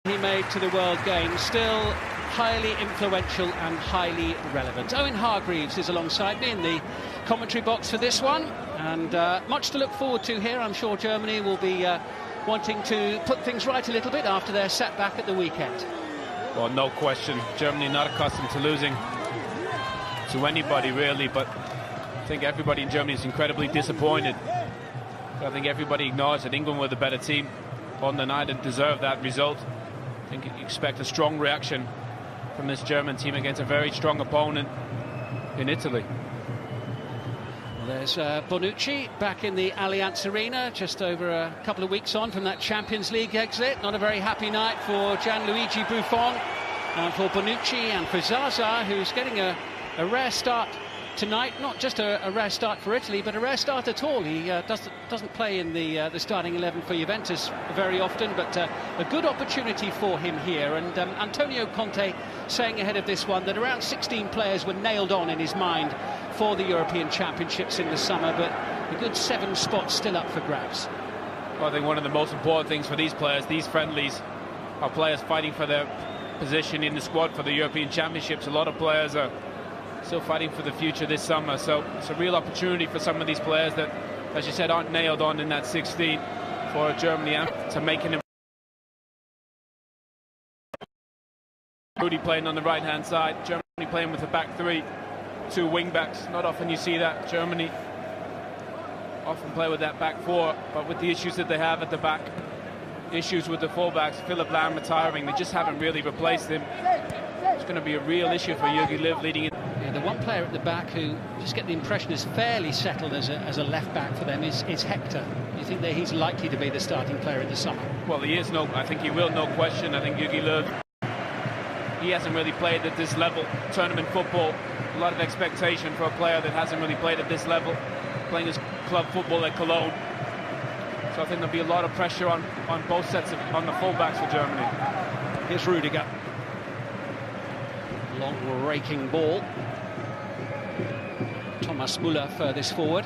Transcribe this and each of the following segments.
He made to the World Games, still highly influential and highly relevant. Owen Hargreaves is alongside me in the commentary box for this one, and much to look forward to here. I'm sure Germany will be wanting to put things right a little bit after their setback at the weekend. Well, no question. Germany not accustomed to losing to anybody, really, but I think everybody in Germany is incredibly disappointed. I think everybody acknowledged that England were the better team on the night and deserved that result. I think you expect a strong reaction from this German team against a very strong opponent in Italy. Well, there's Bonucci back in the Allianz Arena, just over a couple of weeks on from that Champions League exit. Not a very happy night for Gianluigi Buffon, and for Bonucci and for Zaza, who's getting a rare start tonight. Not just a rare start for Italy, but a rare start at all. He doesn't play in the starting 11 for Juventus very often, but a good opportunity for him here. And Antonio Conte saying ahead of this one that around 16 players were nailed on in his mind for the European Championships in the summer, but a good 7 spots still up for grabs. Well, I think one of the most important things for these players, these friendlies, are players fighting for their position in the squad for the European Championships. A lot of players are still fighting for the future this summer, so it's a real opportunity for some of these players that, as you said, aren't nailed on in that 16 for Germany to make an. Rudy playing on the right hand side, Germany playing with a back three, 2 wing backs. Not often you see that. Germany often play with that back 4, but with the issues that they have at the back, issues with the fullbacks, Philipp Lahm retiring, they just haven't really replaced him. It's going to be a real issue for Jogi Löw leading in. Yeah, the one player at the back who just get the impression is fairly settled as a left back for them is Hector. Do you think that he's likely to be the starting player in the summer? Well, he is. I think he will, no question. I think Jogi Löw, he hasn't really played at this level. Tournament football, a lot of expectation for a player that hasn't really played at this level, playing his club football at Cologne. So I think there'll be a lot of pressure on both sets on the fullbacks for Germany. Here's Rudiger. Long raking ball. Thomas Müller furthest forward.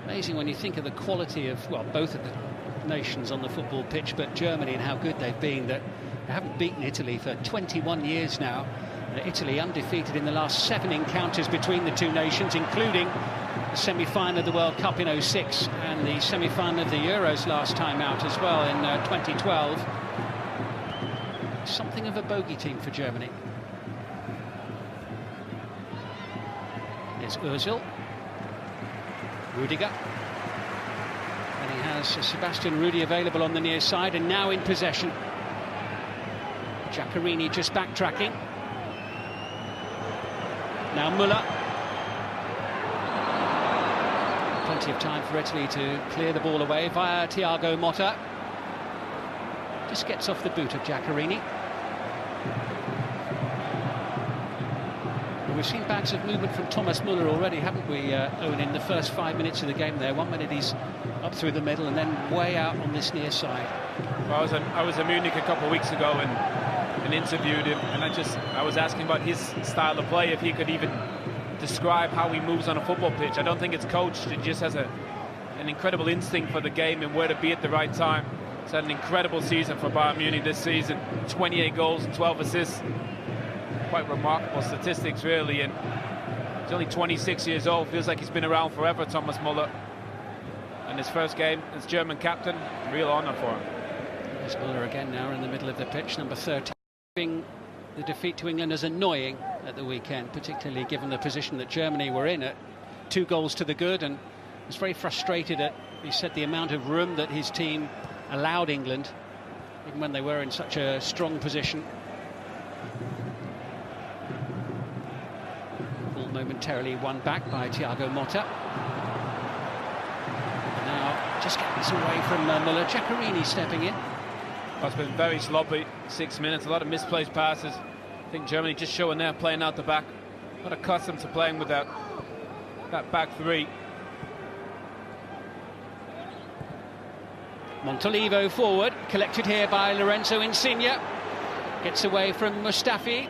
Amazing when you think of the quality of, well, both of the nations on the football pitch, but Germany and how good they've been, that they haven't beaten Italy for 21 years now. Italy undefeated in the last 7 encounters between the two nations, including the semi-final of the World Cup in '06 and the semi-final of the Euros last time out as well in 2012. Something of a bogey team for Germany. Here's Ozil. Rudiger. And he has Sebastian Rudy available on the near side and now in possession. Giaccherini just backtracking. Now Müller. Plenty of time for Italy to clear the ball away via Thiago Motta. Just gets off the boot of Giaccherini. Well, we've seen bags of movement from Thomas Müller already, haven't we, Owen, in the first 5 minutes of the game there. 1 minute he's up through the middle and then way out on this near side. Well, I was in Munich a couple of weeks ago and interviewed him, and I was asking about his style of play, if he could even describe how he moves on a football pitch. I don't think it's coached. He just has an incredible instinct for the game and where to be at the right time. He's had an incredible season for Bayern Munich this season. 28 goals and 12 assists. Quite remarkable statistics, really. And he's only 26 years old. Feels like he's been around forever, Thomas Müller. And his first game as German captain, real honour for him. There's Müller again now in the middle of the pitch, number 13. The defeat to England as annoying at the weekend, particularly given the position that Germany were in at 2 goals to the good, and was very frustrated at, he said, the amount of room that his team allowed England, even when they were in such a strong position. Ball momentarily won back by Thiago Motta. Now just getting this away from Müller. Giaccherini stepping in. Well, it's been very sloppy, 6 minutes, a lot of misplaced passes. I think Germany just showing there, playing out the back. Not accustomed to playing with that back 3. Montolivo forward, collected here by Lorenzo Insigne. Gets away from Mustafi.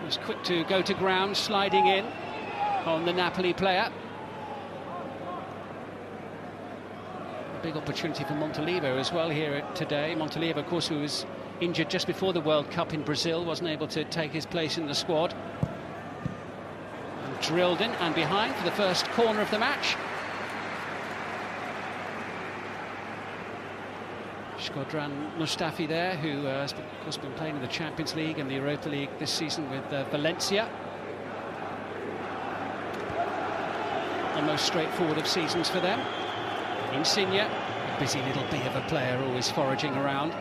He's quick to go to ground, sliding in on the Napoli player. big opportunity for Montalivo as well here today. Montalivo, of course, who was injured just before the World Cup in Brazil, wasn't able to take his place in the squad. And drilled in and behind for the first corner of the match. Shkodran Mustafi there, who has of course been playing in the Champions League and the Europa League this season with Valencia. The most straightforward of seasons for them. Insigne, a busy little bee of a player, always foraging around.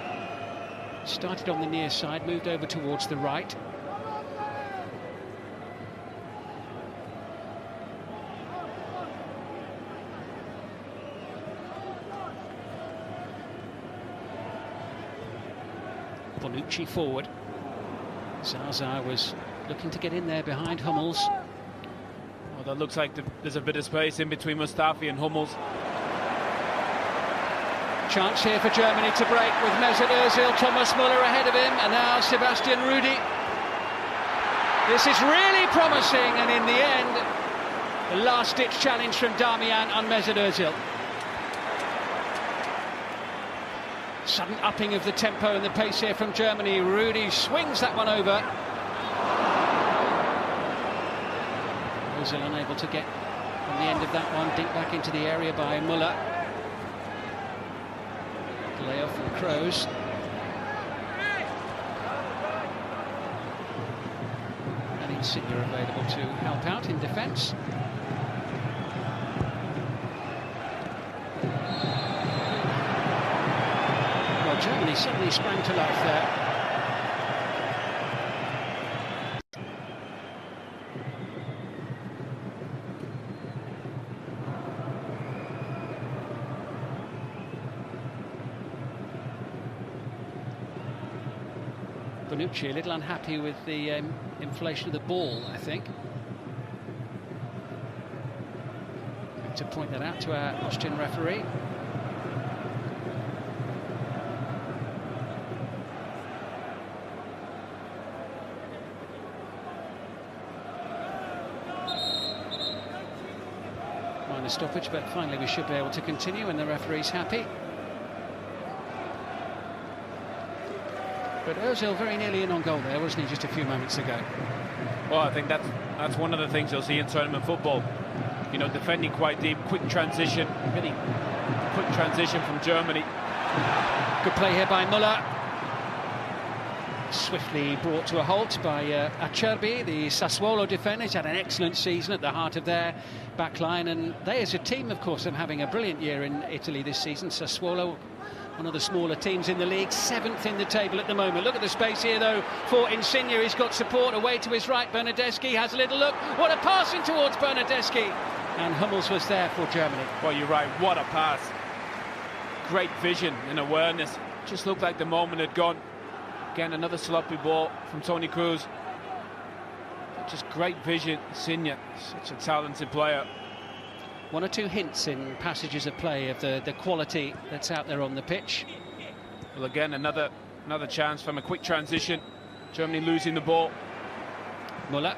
Started on the near side, moved over towards the right. Bonucci forward. Zaza was looking to get in there behind Hummels. Well, that looks like there's a bit of space in between Mustafi and Hummels. Chance here for Germany to break with Mesut Ozil, Thomas Müller ahead of him, and now Sebastian Rudi. This is really promising, and in the end, the last-ditch challenge from Darmian on Mesut Ozil. Sudden upping of the tempo and the pace here from Germany. Rudi swings that one over. Ozil unable to get on the end of that one, dinked back into the area by Müller. Layoff from Kroos. And Insigne available to help out in defence. Well, Germany suddenly sprang to life there. Bonucci a little unhappy with the inflation of the ball, I think. To point that out to our Austrian referee. Minor stoppage, but finally we should be able to continue when the referee's happy. But Ozil very nearly in on goal there, wasn't he, just a few moments ago? Well, I think that's one of the things you'll see in tournament football. You know, defending quite deep, quick transition, really quick transition from Germany. Good play here by Müller. Swiftly brought to a halt by Acerbi, the Sassuolo defender. He's had an excellent season at the heart of their back line, and they as a team, of course, are having a brilliant year in Italy this season. Sassuolo, one of the smaller teams in the league, 7th in the table at the moment. Look at the space here, though, for Insigne. He's got support away to his right. Bernardeschi has a little look. What a pass in towards Bernardeschi. And Hummels was there for Germany. Well, you're right. What a pass. Great vision and awareness. Just looked like the moment had gone. Again, another sloppy ball from Toni Kroos. Just great vision. Insigne, such a talented player. One or two hints in passages of play of the quality that's out there on the pitch. Well, again, another chance from a quick transition. Germany losing the ball. Müller.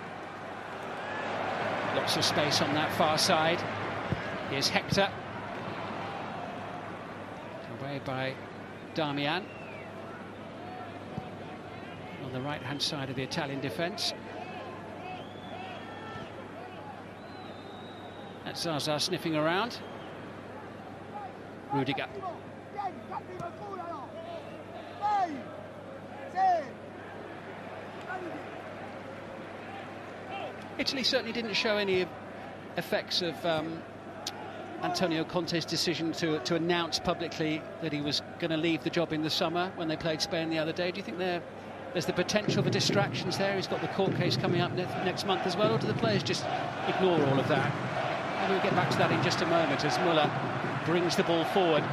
Lots of space on that far side. Here's Hector. Away by Darmian. On the right-hand side of the Italian defence. That's Zaza sniffing around. Rudiger. Italy certainly didn't show any effects of Antonio Conte's decision to announce publicly that he was going to leave the job in the summer when they played Spain the other day. Do you think there's the potential for distractions there? He's got the court case coming up next month as well, or do the players just ignore all of that? Maybe we'll get back to that in just a moment as Müller brings the ball forward.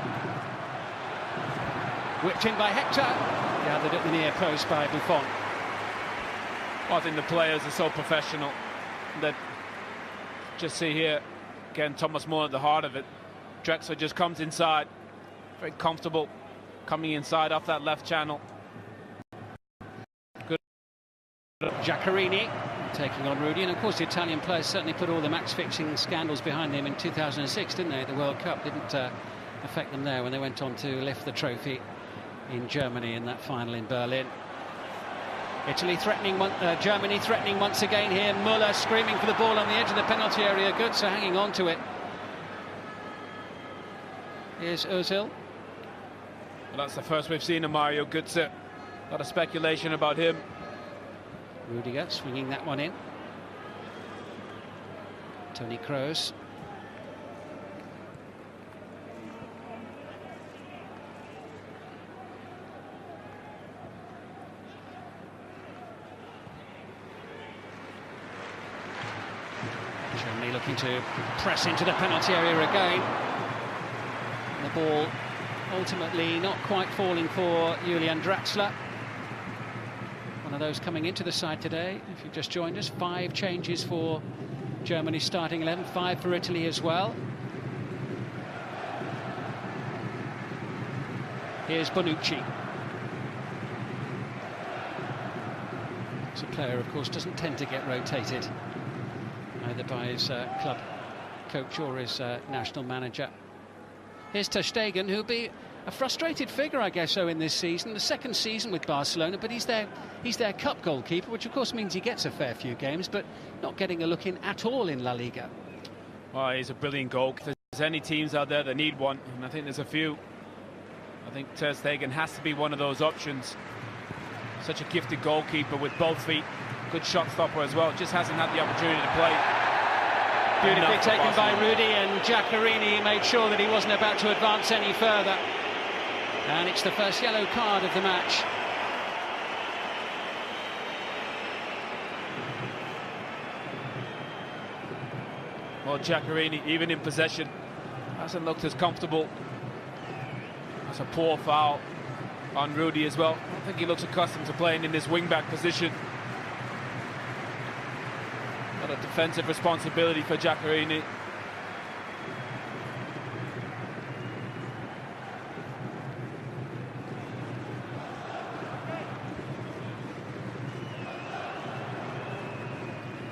Whipped in by Hector, gathered at the near post by Buffon. Well, I think the players are so professional that, just see here, again, Thomas Müller at the heart of it. Drexler just comes inside, very comfortable, coming inside off that left channel. Good. Giaccherini taking on Rudi, and of course the Italian players certainly put all the match-fixing scandals behind them in 2006, didn't they? The World Cup didn't affect them there when they went on to lift the trophy in Germany in that final in Berlin. Italy threatening, Germany threatening once again here. Müller screaming for the ball on the edge of the penalty area. Götze hanging on to it. Here's Ozil. Well, that's the first we've seen of Mario Götze. A lot of speculation about him. Rudiger swinging that one in. Toni Kroos. Germany looking to press into the penalty area again. The ball ultimately not quite falling for Julian Draxler. One of those coming into the side today. If you've just joined us, 5 changes for Germany's starting 11, 5 for Italy as well. Here's Bonucci. It's a player, of course, doesn't tend to get rotated either by his club coach or his national manager. Here's Ter Stegen, who'll be a frustrated figure, I guess, in this season. The second season with Barcelona, but he's their cup goalkeeper, which of course means he gets a fair few games, but not getting a look in at all in La Liga. Well, he's a brilliant goalkeeper. If there's any teams out there that need one, and I think there's a few, I think Ter Stegen has to be one of those options. Such a gifted goalkeeper with both feet, good shot stopper as well. Just hasn't had the opportunity to play. Beautifully taken by Rudy, and Giaccherini made sure that he wasn't about to advance any further. And it's the first yellow card of the match. Well, Giaccherini, even in possession, hasn't looked as comfortable. That's a poor foul on Rudy as well. I don't think he looks accustomed to playing in this wing-back position. Not a defensive responsibility for Giaccherini.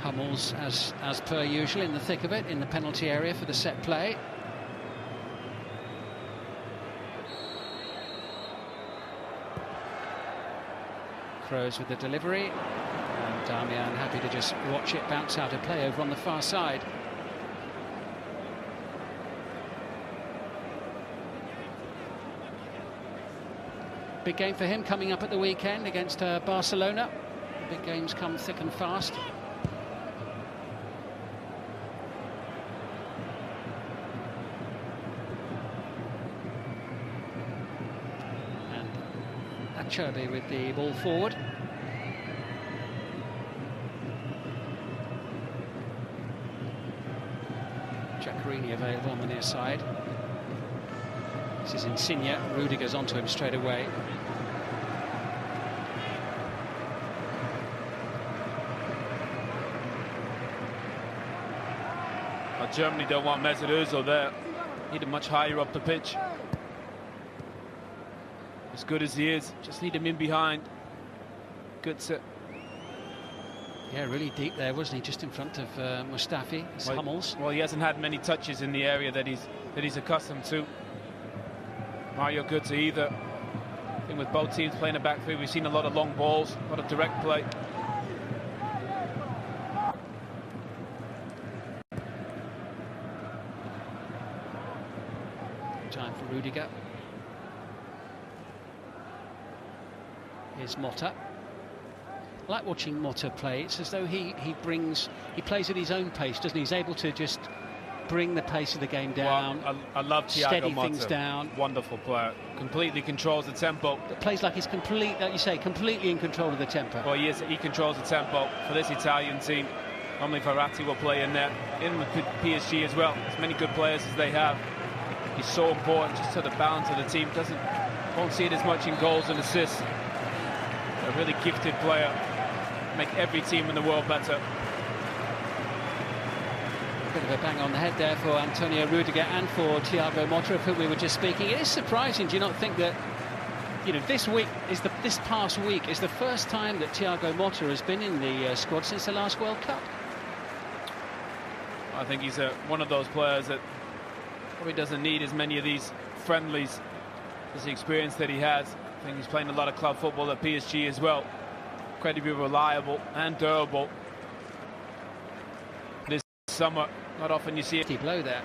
Hummels, as per usual, in the thick of it, in the penalty area for the set play. Kroos with the delivery. And Damian happy to just watch it bounce out of play over on the far side. Big game for him coming up at the weekend against Barcelona. Big games come thick and fast. And Acerbi with the ball forward. Giaccherini available on the near side. This is Insigne. Rudiger's onto him straight away. Well, Germany don't want Mesut Ozil there. Need him much higher up the pitch. As good as he is, just need him in behind. Götze. Yeah, really deep there, wasn't he? Just in front of Mustafi, Hummels. Well, he hasn't had many touches in the area that he's accustomed to. Mario Götze either. I think with both teams playing a back three, we've seen a lot of long balls, a lot of direct play. Time for Rudiger. Here's Motta. I like watching Motta play. It's as though he plays at his own pace, doesn't he? He's able to just bring the pace of the game down. Well, I love Thiago steady Motta. Things down. Wonderful player. Completely controls the tempo. It plays like he's like you say, completely in control of the tempo. Well, he is. He controls the tempo for this Italian team. Normally Verratti will play in there, in with PSG as well. As many good players as they have, he's so important just to the balance of the team. Won't see it as much in goals and assists. A really gifted player. Make every team in the world better. Bit of a bang on the head there for Antonio Rudiger and for Thiago Motta, of whom we were just speaking. It is surprising, do you not think that, you know, this past week is the first time that Thiago Motta has been in the squad since the last World Cup? I think he's one of those players that probably doesn't need as many of these friendlies. Just the experience that he has. I think he's playing a lot of club football at PSG as well. Incredibly reliable and durable. This summer, not often you see it. Keep low there.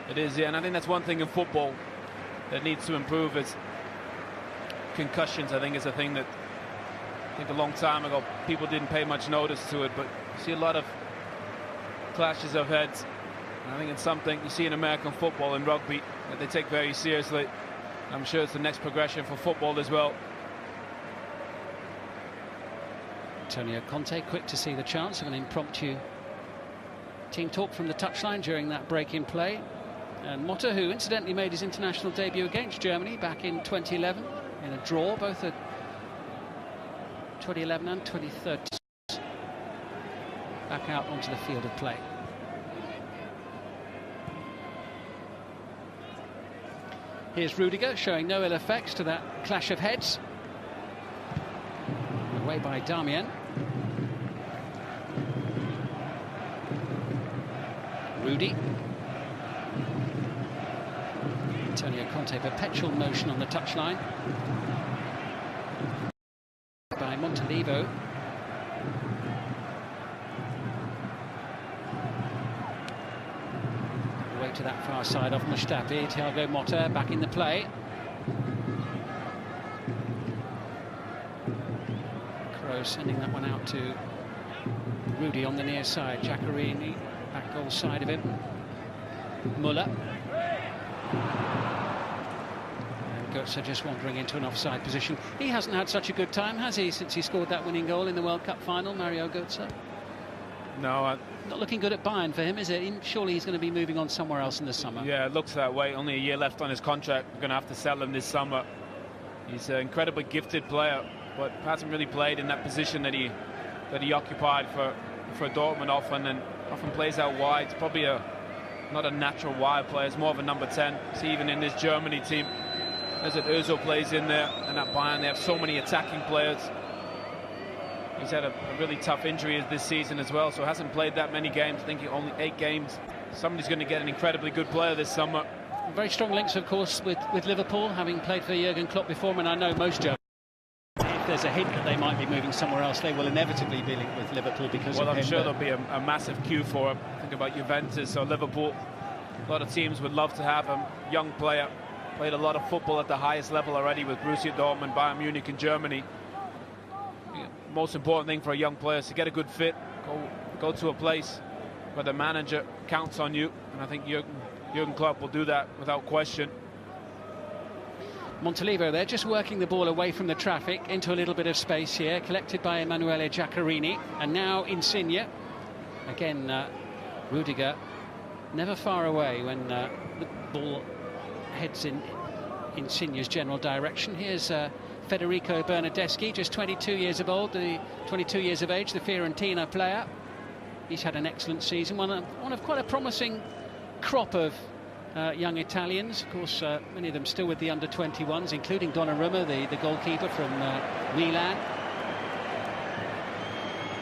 It is, yeah, and I think that's one thing in football that needs to improve is concussions. I think is a thing that I think a long time ago people didn't pay much notice to it, but you see a lot of clashes of heads. And I think it's something you see in American football and rugby that they take very seriously. I'm sure it's the next progression for football as well. Antonio Conte quick to see the chance of an impromptu team talk from the touchline during that break in play. And Motta, who incidentally made his international debut against Germany back in 2011 in a draw, both at 2011 and 2013, back out onto the field of play. Here's Rudiger showing no ill effects to that clash of heads. Away by Darmian. Rudy. Antonio Conte, perpetual motion on the touchline. By Montalivo. Away to that far side of Mustafi. Thiago Motta back in the play. Kroos sending that one out to Rudy on the near side. Giaccherini back goal side of him. Muller. And Götze just wandering into an offside position. He hasn't had such a good time, has he, since he scored that winning goal in the World Cup final, Mario Götze? No. Not looking good at Bayern for him, is it? Surely he's going to be moving on somewhere else in the summer. Yeah, it looks that way. Only a year left on his contract. We're going to have to sell him this summer. He's an incredibly gifted player, but hasn't really played in that position that he occupied for Dortmund often, and often plays out wide. It's probably not a natural wide player. It's more of a number 10. See, even in this Germany team, as Özil plays in there, and at Bayern they have so many attacking players. He's had a really tough injury this season as well, so hasn't played that many games. I think only 8 games. Somebody's going to get an incredibly good player this summer. Very strong links, of course, with Liverpool, having played for Jurgen Klopp before, and I know most Germans, if there's a hint that they might be moving somewhere else, they will inevitably be linked with Liverpool because of him. Well, I'm sure there'll be a massive queue for him. Think about Juventus or Liverpool. A lot of teams would love to have him. Young player, played a lot of football at the highest level already with Borussia Dortmund, Bayern Munich in Germany. Most important thing for a young player is to get a good fit, go to a place where the manager counts on you, and I think Jurgen Klopp will do that without question. Montalivo there, just working the ball away from the traffic into a little bit of space here, collected by Emanuele Giaccherini, and now Insigne. Again, Rudiger never far away when the ball heads in Insigne's general direction. Here's Federico Bernardeschi, just 22 years of age, the Fiorentina player. He's had an excellent season, one of quite a promising crop of young Italians. Of course, many of them still with the under-21s, including Donnarumma, the goalkeeper from Milan.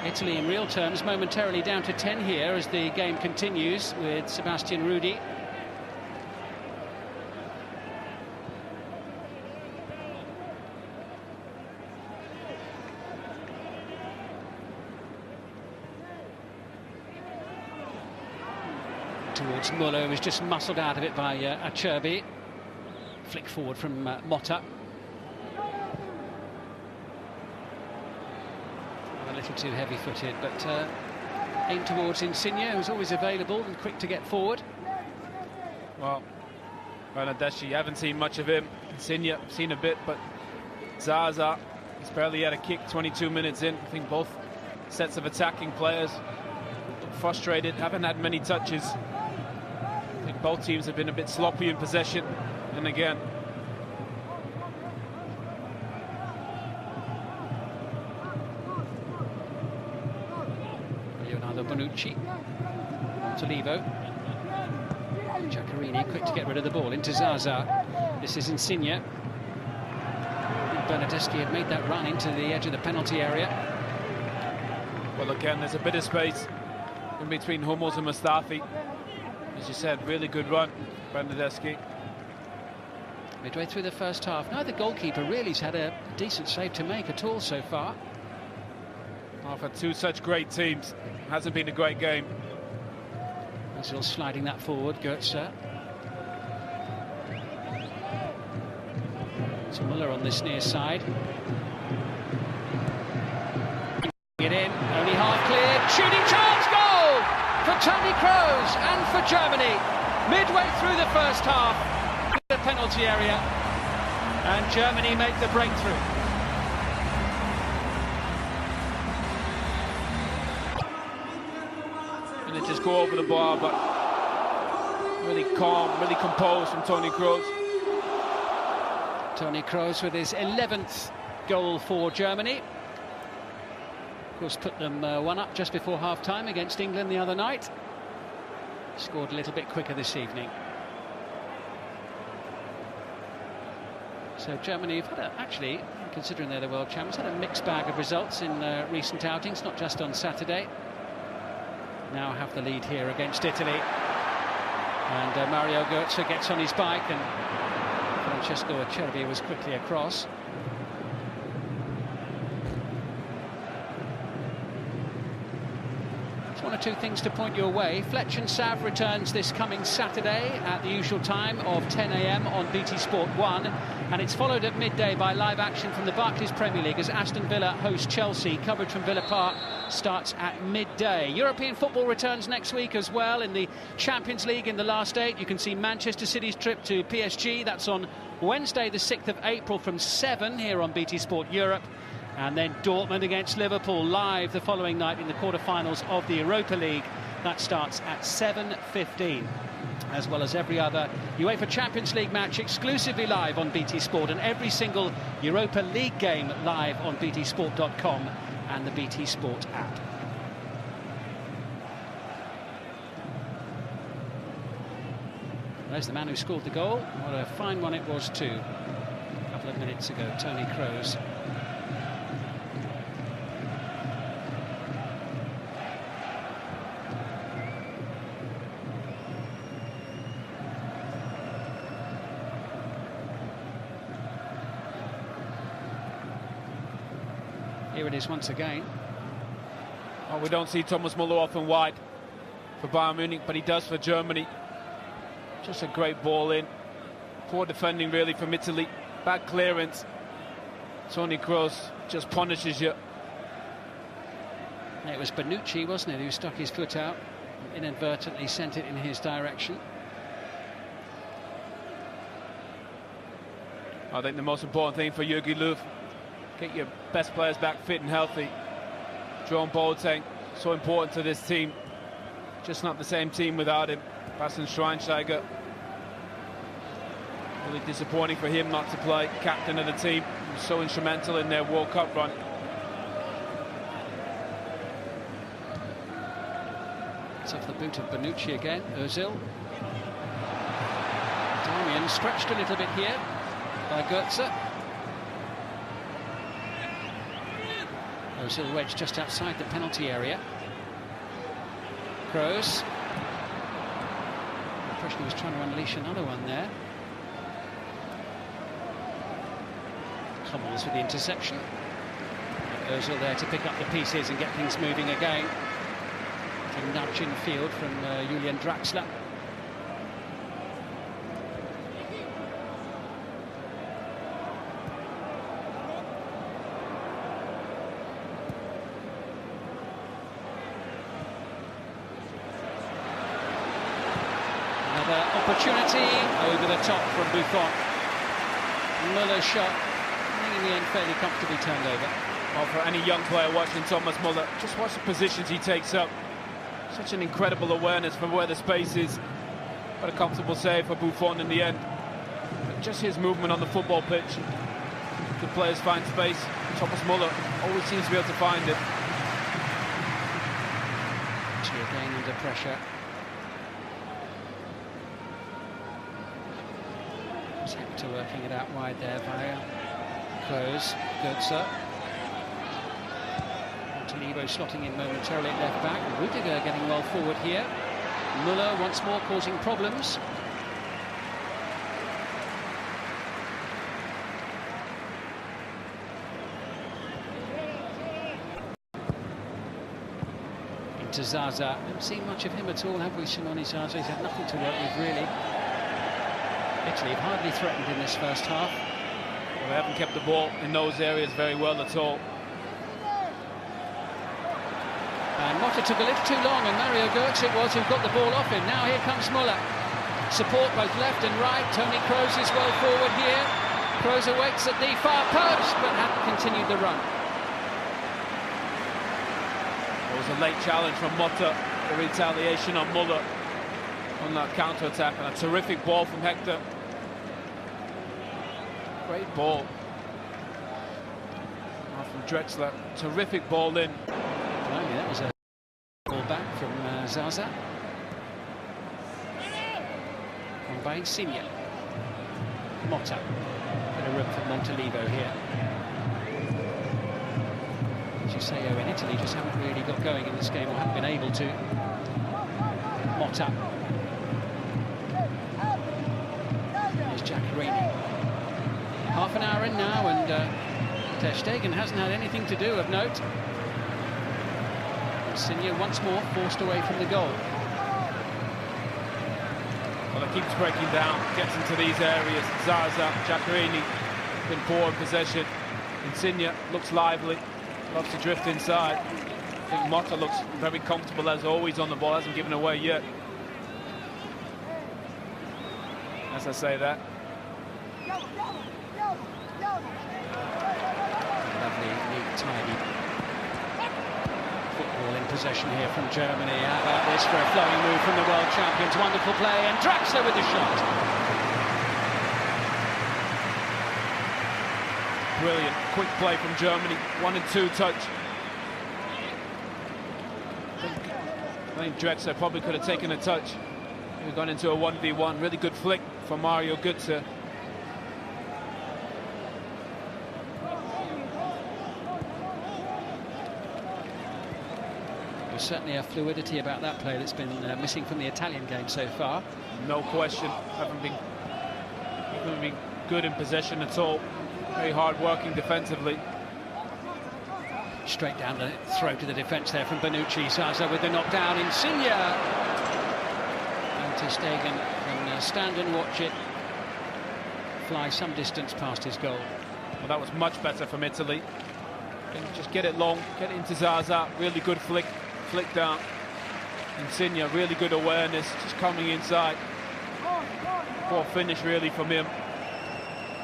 Italy, in real terms, momentarily down to 10 here as the game continues with Sebastian Rudy. Towards Muller, who was just muscled out of it by Acerbi. Flick forward from Motta. A little too heavy-footed, but aimed towards Insigne, who's always available and quick to get forward. Well, Bernardeschi, you haven't seen much of him. Insigne, seen a bit, but Zaza, he's barely had a kick 22 minutes in. I think both sets of attacking players frustrated, haven't had many touches. I think both teams have been a bit sloppy in possession, and again Leonardo Bonucci, Montalivo, Giaccherini quick to get rid of the ball into Zaza. This is Insigne. Bernardeschi had made that run into the edge of the penalty area. Well, again, there's a bit of space in between Hummels and Mustafi. As you said, really good run, Bernardeschi. Midway through the first half, neither goalkeeper really has had a decent save to make at all so far. Well, for two such great teams, hasn't been a great game. Ozil sliding that forward, Götze. So Muller on this near side. Get in, only half cleared, shooting chance, goal for Toni Kroos and for Germany. Midway through the first half, the penalty area, and Germany make the breakthrough. And they just go over the bar, but really calm, really composed from Toni Kroos. Toni Kroos with his 11th goal for Germany. Of course, put them one up just before half-time against England the other night. Scored a little bit quicker this evening. So Germany have had actually, considering they're the world champions, had a mixed bag of results in recent outings, not just on Saturday. Now have the lead here against Italy. And Mario Götze gets on his bike, and Francesco Acerbi was quickly across. One or two things to point your way. Fletch and Sav returns this coming Saturday at the usual time of 10 AM on BT Sport 1, and it's followed at midday by live action from the Barclays Premier League as Aston Villa host Chelsea. Coverage from Villa Park starts at midday. European football returns next week as well. In the Champions League in the last 8, you can see Manchester City's trip to PSG. That's on Wednesday the 6th of April from 7 here on BT Sport Europe. And then Dortmund against Liverpool live the following night in the quarter-finals of the Europa League. That starts at 7:15, as well as every other UEFA Champions League match exclusively live on BT Sport, and every single Europa League game live on btsport.com and the BT Sport app. There's the man who scored the goal. What a fine one it was too, a couple of minutes ago, Toni Kroos. Here it is once again. Oh, we don't see Thomas Muller often wide for Bayern Munich, but he does for Germany. Just a great ball in. Poor defending really from Italy. Bad clearance. Toni Kroos just punishes you. It was Bonucci, wasn't it, who stuck his foot out, inadvertently sent it in his direction. I think the most important thing for Jogi Löw, get your best players back fit and healthy. Jerome Boateng, so important to this team. Just not the same team without him. Bastian Schweinsteiger, really disappointing for him not to play. Captain of the team, he was so instrumental in their World Cup run. It's off the boot of Bonucci again. Ozil. Darmian stretched a little bit here by Götze. Ozil wedged just outside the penalty area. Kroos. The impression he was trying to unleash another one there. Hummels with the interception. Ozil there to pick up the pieces and get things moving again. A nudge in field from Julian Draxler. Another opportunity over the top from Buffon. Muller's shot, I think in the end fairly comfortably turned over. Well, for any young player watching Thomas Muller, just watch the positions he takes up. Such an incredible awareness from where the space is. But a comfortable save for Buffon in the end. But just his movement on the football pitch. The players find space. Thomas Muller always seems to be able to find it. Again under pressure. It's Hector working it out wide there via Kroos, Götze. Talibo slotting in momentarily at left back. Rudiger getting well forward here. Muller once more causing problems. to Zaza. Haven't seen much of him at all, have we, Simone Zaza? He's had nothing to work with, really. Italy have hardly threatened in this first half. Well, they haven't kept the ball in those areas very well at all. And Motta took a little too long, and Mario Götze it was who got the ball off him. Now here comes Müller. Support both left and right. Toni Kroos is well forward here. Kroos awaits at the far post, but hadn't continued the run. It was a late challenge from Motta, the retaliation on Müller on that counter-attack, and a terrific ball from Hector. Great ball. Now from Drexler, terrific ball in. Blimey, that was a ball back from Zaza. On by Insigne. Motta. Bit of room for Montalivo here. As you say, in Italy just haven't really got going in this game, or haven't been able to. Motta. Here's Giaccherini. Half an hour in now, and Ter Stegen hasn't had anything to do of note. Insigne once more forced away from the goal. Well, it keeps breaking down, gets into these areas. Zaza, Giaccherini, been poor in possession. Insigne looks lively, loves to drift inside. I think Motta looks very comfortable as always on the ball, hasn't given away yet. As I say that. Lovely, neat, tidy football in possession here from Germany. How about this for a flowing move from the world champions? Wonderful play, and Draxler with the shot. Brilliant, quick play from Germany. 1 and 2 touch. I think Drexler probably could have taken a touch. We've gone into a 1v1. Really good flick from Mario Götze. There's certainly a fluidity about that play that's been missing from the Italian game so far. No question. Haven't been good in possession at all. Very hard working defensively. Straight down the throat of the defence there from Bonucci. Zaza with the knockdown. Insigne. And Ter Stegen can stand and watch it fly some distance past his goal. Well, that was much better from Italy. Just get it long, get it into Zaza. Really good flick down. Insigne, really good awareness, just coming inside. Poor finish really from him.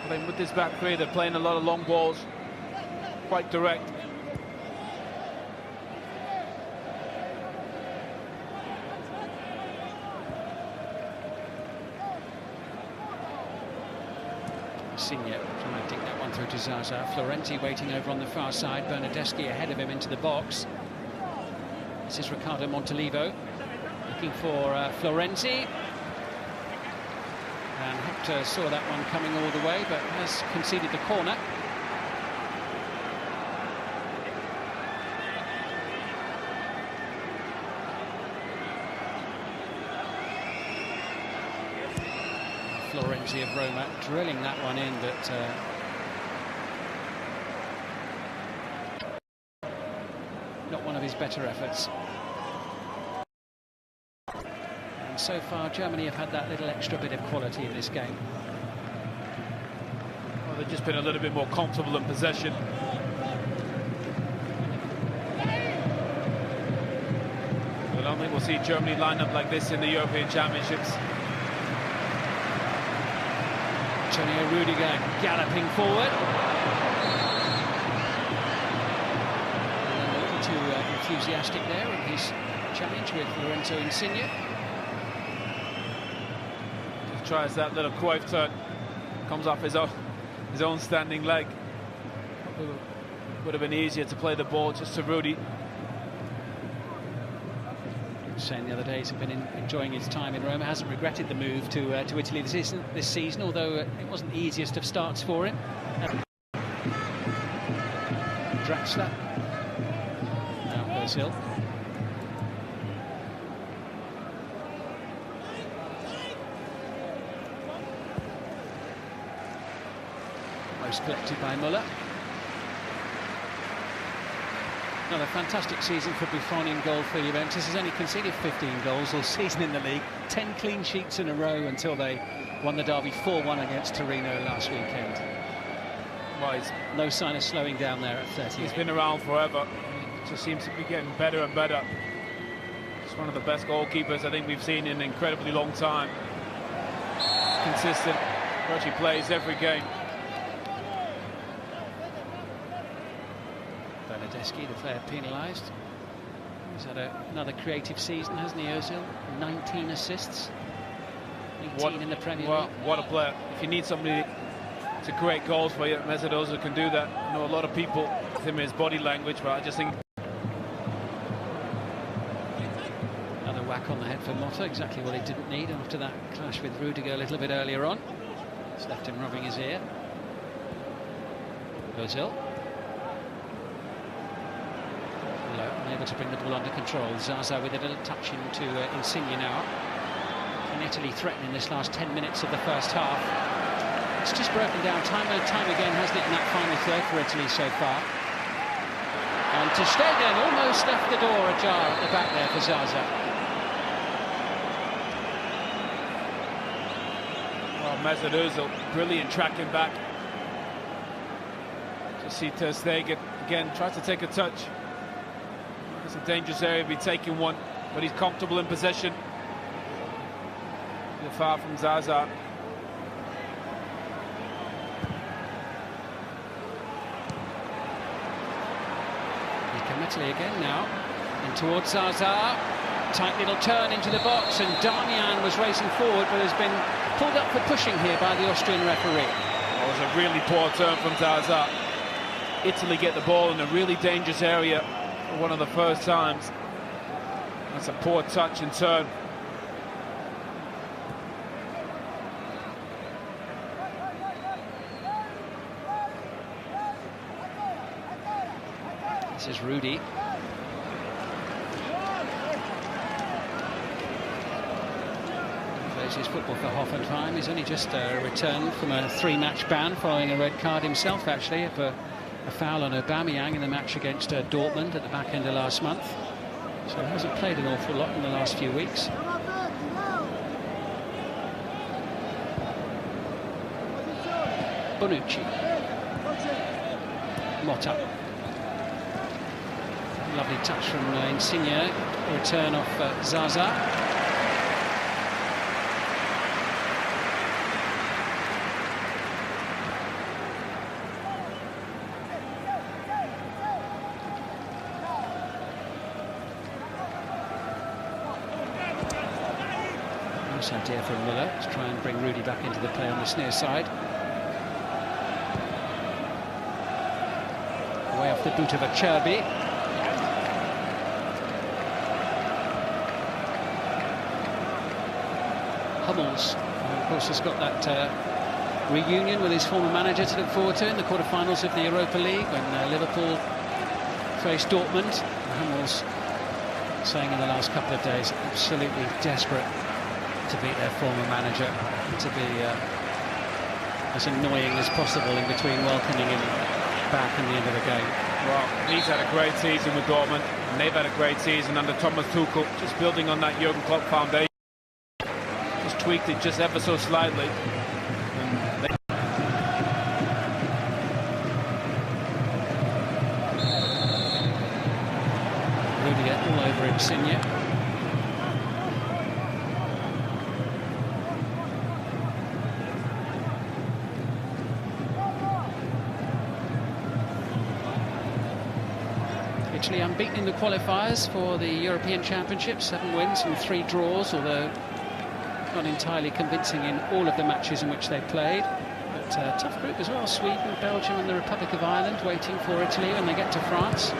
Playing with this back three, they're playing a lot of long balls, quite direct. Insigne trying to dig that one through to Zaza. Florenzi waiting over on the far side. Bernardeschi ahead of him into the box. This is Riccardo Montalivo looking for Florenzi. And Hector saw that one coming all the way, but has conceded the corner. Florenzi of Roma drilling that one in, but not one of his better efforts. And so far Germany have had that little extra bit of quality in this game. Well, they've just been a little bit more comfortable in possession. I don't think we'll see Germany line up like this in the European Championships. Antonio Rudiger galloping forward. And a little too enthusiastic there in his challenge with Lorenzo Insigne. Just tries that little Cruyff turn. Comes off his own standing leg. Would have been easier to play the ball just to Rudy. Saying the other day he's been enjoying his time in Roma, hasn't regretted the move to Italy this season, although it wasn't the easiest of starts for him. Draxler now goes ill. Most collected by Müller. Another fantastic season for Buffon in goal for Juventus. He's only conceded 15 goals all season in the league, 10 clean sheets in a row until they won the derby 4-1 against Torino last weekend. Well, he's no sign of slowing down there at 30. He's been around forever. He just seems to be getting better and better. He's one of the best goalkeepers I think we've seen in an incredibly long time. Consistent, virtually plays every game. Bernardeschi, the player penalised. He's had another creative season, hasn't he, Ozil? 19 assists. 18 in the Premier League. What a player. If you need somebody to create goals for you, Mesut Ozil can do that. I know a lot of people with him in his body language, but I just think... Another whack on the head for Motta, exactly what he didn't need after that clash with Rudiger a little bit earlier on. It's left him rubbing his ear. Ozil. Unable to bring the ball under control. Zaza with a little touch into Insigne now. And Italy threatening this last 10 minutes of the first half. It's just broken down time and time again, hasn't it, in that final third for Italy so far. And ter Stegen almost left the door ajar at the back there for Zaza. Well, Mesut Ozil, brilliant tracking back. Just see ter Stegen again, tries to take a touch. It's a dangerous area to be taking one, but he's comfortable in possession. You're far from Zaza. Italy again now, and towards Zaza. Tight little turn into the box, and Darmian was racing forward, but has been pulled up for pushing here by the Austrian referee. That was a really poor turn from Zaza. Italy get the ball in a really dangerous area for one of the first times. That's a poor touch and turn. This is Rudy. Plays his football for Hoffenheim. He's only just returned from a 3-match ban following a red card himself, actually, for a foul on Aubameyang in the match against Dortmund at the back end of last month. So he hasn't played an awful lot in the last few weeks. Bonucci. Motta. Lovely touch from Insigne. Return off Zaza. Nice idea from Müller to try and bring Rudy back into the play on this near side. Way off the boot of Acerbi. Hummels, who of course has got that reunion with his former manager to look forward to in the quarter-finals of the Europa League when Liverpool faced Dortmund. Hummels saying in the last couple of days, absolutely desperate to beat their former manager, to be as annoying as possible in between welcoming him back in the end of the game. Well, he's had a great season with Dortmund, and they've had a great season under Thomas Tuchel, just building on that Jurgen Klopp foundation. Just tweaked it just ever so slightly. Rudiger all over Insigne. Italy unbeaten in the qualifiers for the European Championship, 7 wins and 3 draws, although not entirely convincing in all of the matches in which they played. But tough group as well, Sweden, Belgium and the Republic of Ireland waiting for Italy when they get to France.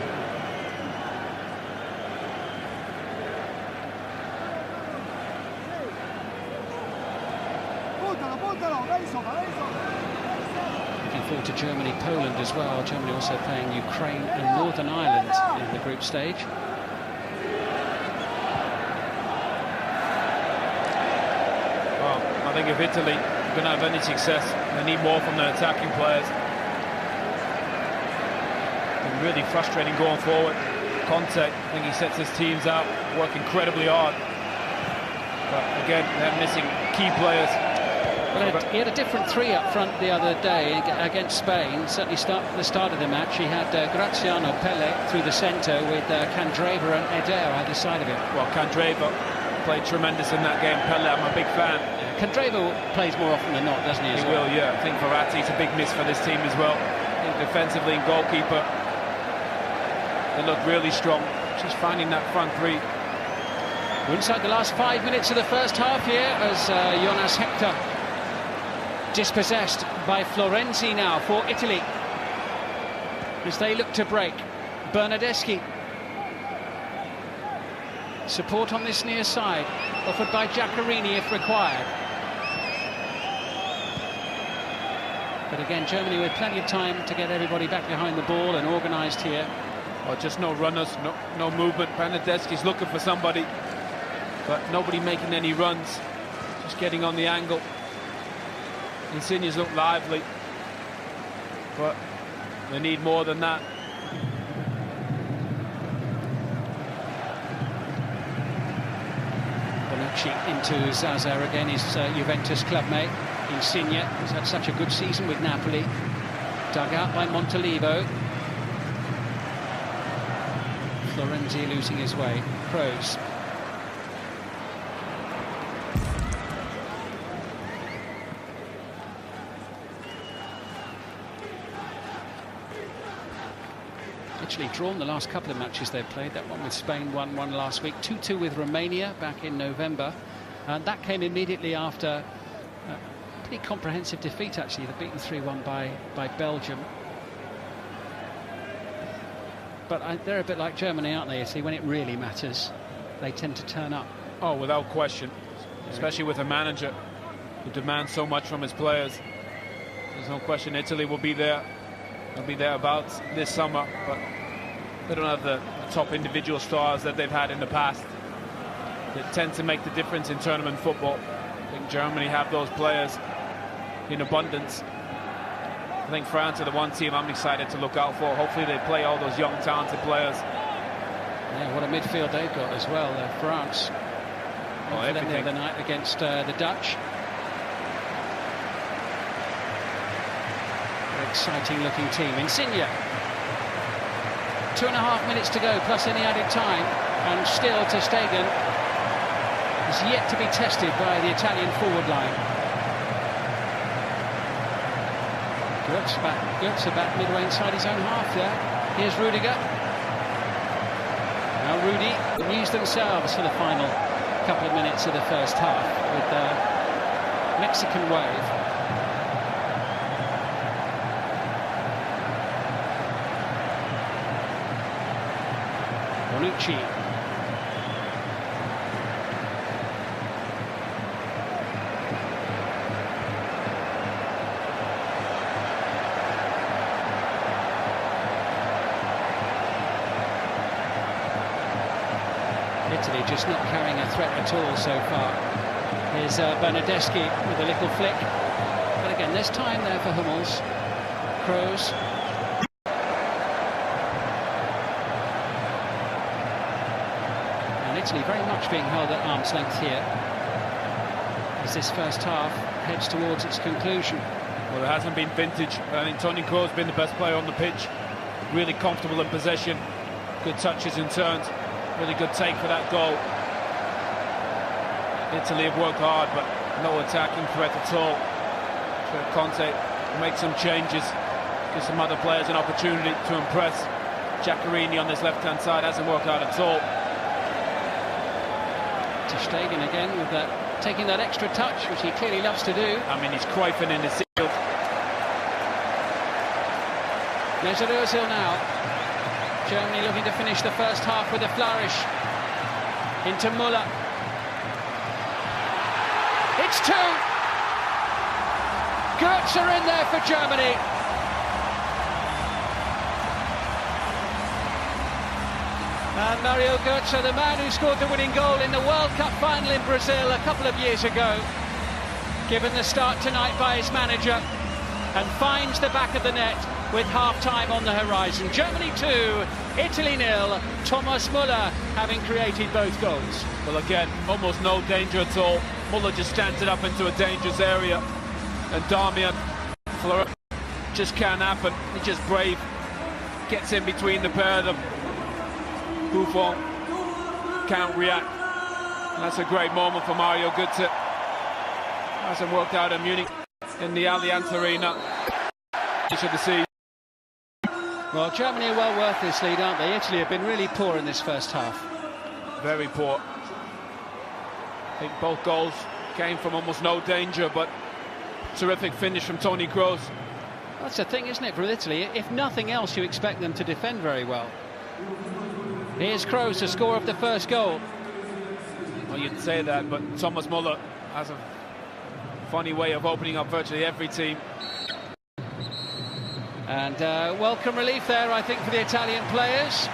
Looking forward to Germany, Poland as well. Germany also playing Ukraine and Northern Ireland in the group stage. Well, I think if Italy are going to have any success, they need more from their attacking players. It's been really frustrating going forward. Conte, I think he sets his teams out, work incredibly hard. But again, they're missing key players. Well, he had a different three up front the other day against Spain. Certainly the start of the match, he had Graziano Pelle through the centre with Candreva and Eder either side of him. Well, Candreva played tremendous in that game. Pelle, I'm a big fan. Yeah, Candreva plays more often than not, doesn't he? He will, yeah. I think Verratti's a big miss for this team as well. I think defensively and goalkeeper, they look really strong. Just finding that front three. We're inside the last 5 minutes of the first half here as Jonas Hector dispossessed by Florenzi now for Italy as they look to break. Bernardeschi, support on this near side offered by Giaccherini if required, but again Germany with plenty of time to get everybody back behind the ball and organised here. Well, just no runners, no movement. Bernardeschi's looking for somebody, but nobody making any runs, just getting on the angle. Insigne's look lively, but they need more than that. Bonucci into Zaza again, his Juventus clubmate. Insigne has had such a good season with Napoli. Dug out by Montalivo. Florenzi losing his way. Kroos. Italy drawn the last couple of matches they've played. That one with Spain, 1-1 last week. 2-2 with Romania back in November. And that came immediately after a pretty comprehensive defeat, actually. They're beaten 3-1 by Belgium. But they're a bit like Germany, aren't they? You see, when it really matters, they tend to turn up. Oh, without question. Especially with a manager who demands so much from his players. There's no question Italy will be there. They'll be thereabouts this summer, but they don't have the top individual stars that they've had in the past that tend to make the difference in tournament football. I think Germany have those players in abundance. I think France are the one team I'm excited to look out for. Hopefully they play all those young, talented players. Yeah, what a midfield they've got as well, France. Well, for them the other night against the Dutch. Very exciting looking team. Insigne. 2.5 minutes to go, plus any added time. And still ter Stegen is yet to be tested by the Italian forward line. Götze back midway inside his own half there. Here's Rudiger. Now Rudy amused themselves for the final couple of minutes of the first half with the Mexican wave. Bonucci. Italy just not carrying a threat at all so far. Here's Bernardeschi with a little flick. But again, there's time there for Hummels. Kroos. And Italy very much being held at arm's length here as this first half heads towards its conclusion. Well, it hasn't been vintage. I think Toni Kroos has been the best player on the pitch. Really comfortable in possession. Good touches and turns. Really good take for that goal. Italy have worked hard, but no attacking threat at all. Conte make some changes, give some other players an opportunity to impress. Giaccherini on this left-hand side hasn't worked out at all. Ter Stegen again with that, taking that extra touch, which he clearly loves to do. I mean, he's Cruyffing in the field. Mesut Ozil now. Germany looking to finish the first half with a flourish. Into Müller. It's two! Götze are in there for Germany. And Mario Götze, the man who scored the winning goal in the World Cup final in Brazil a couple of years ago, given the start tonight by his manager. and finds the back of the net with half-time on the horizon. Germany 2, Italy 0, Thomas Müller having created both goals. Well, again, almost no danger at all. Müller just stands it up into a dangerous area, and Damian Fleur just can't happen. He's just brave, gets in between the pair of them. Buffon can't react. And that's a great moment for Mario Götze. Hasn't worked out in Munich in the Allianz Arena. You should have seen. Well, Germany are well worth this lead, aren't they? Italy have been really poor in this first half. Very poor. I think both goals came from almost no danger, but terrific finish from Toni Kroos. That's the thing, isn't it, for Italy? If nothing else, you expect them to defend very well. Here's Kroos, the scorer of the first goal. Well, you'd say that, but Thomas Müller has a funny way of opening up virtually every team. And welcome relief there, I think, for the Italian players.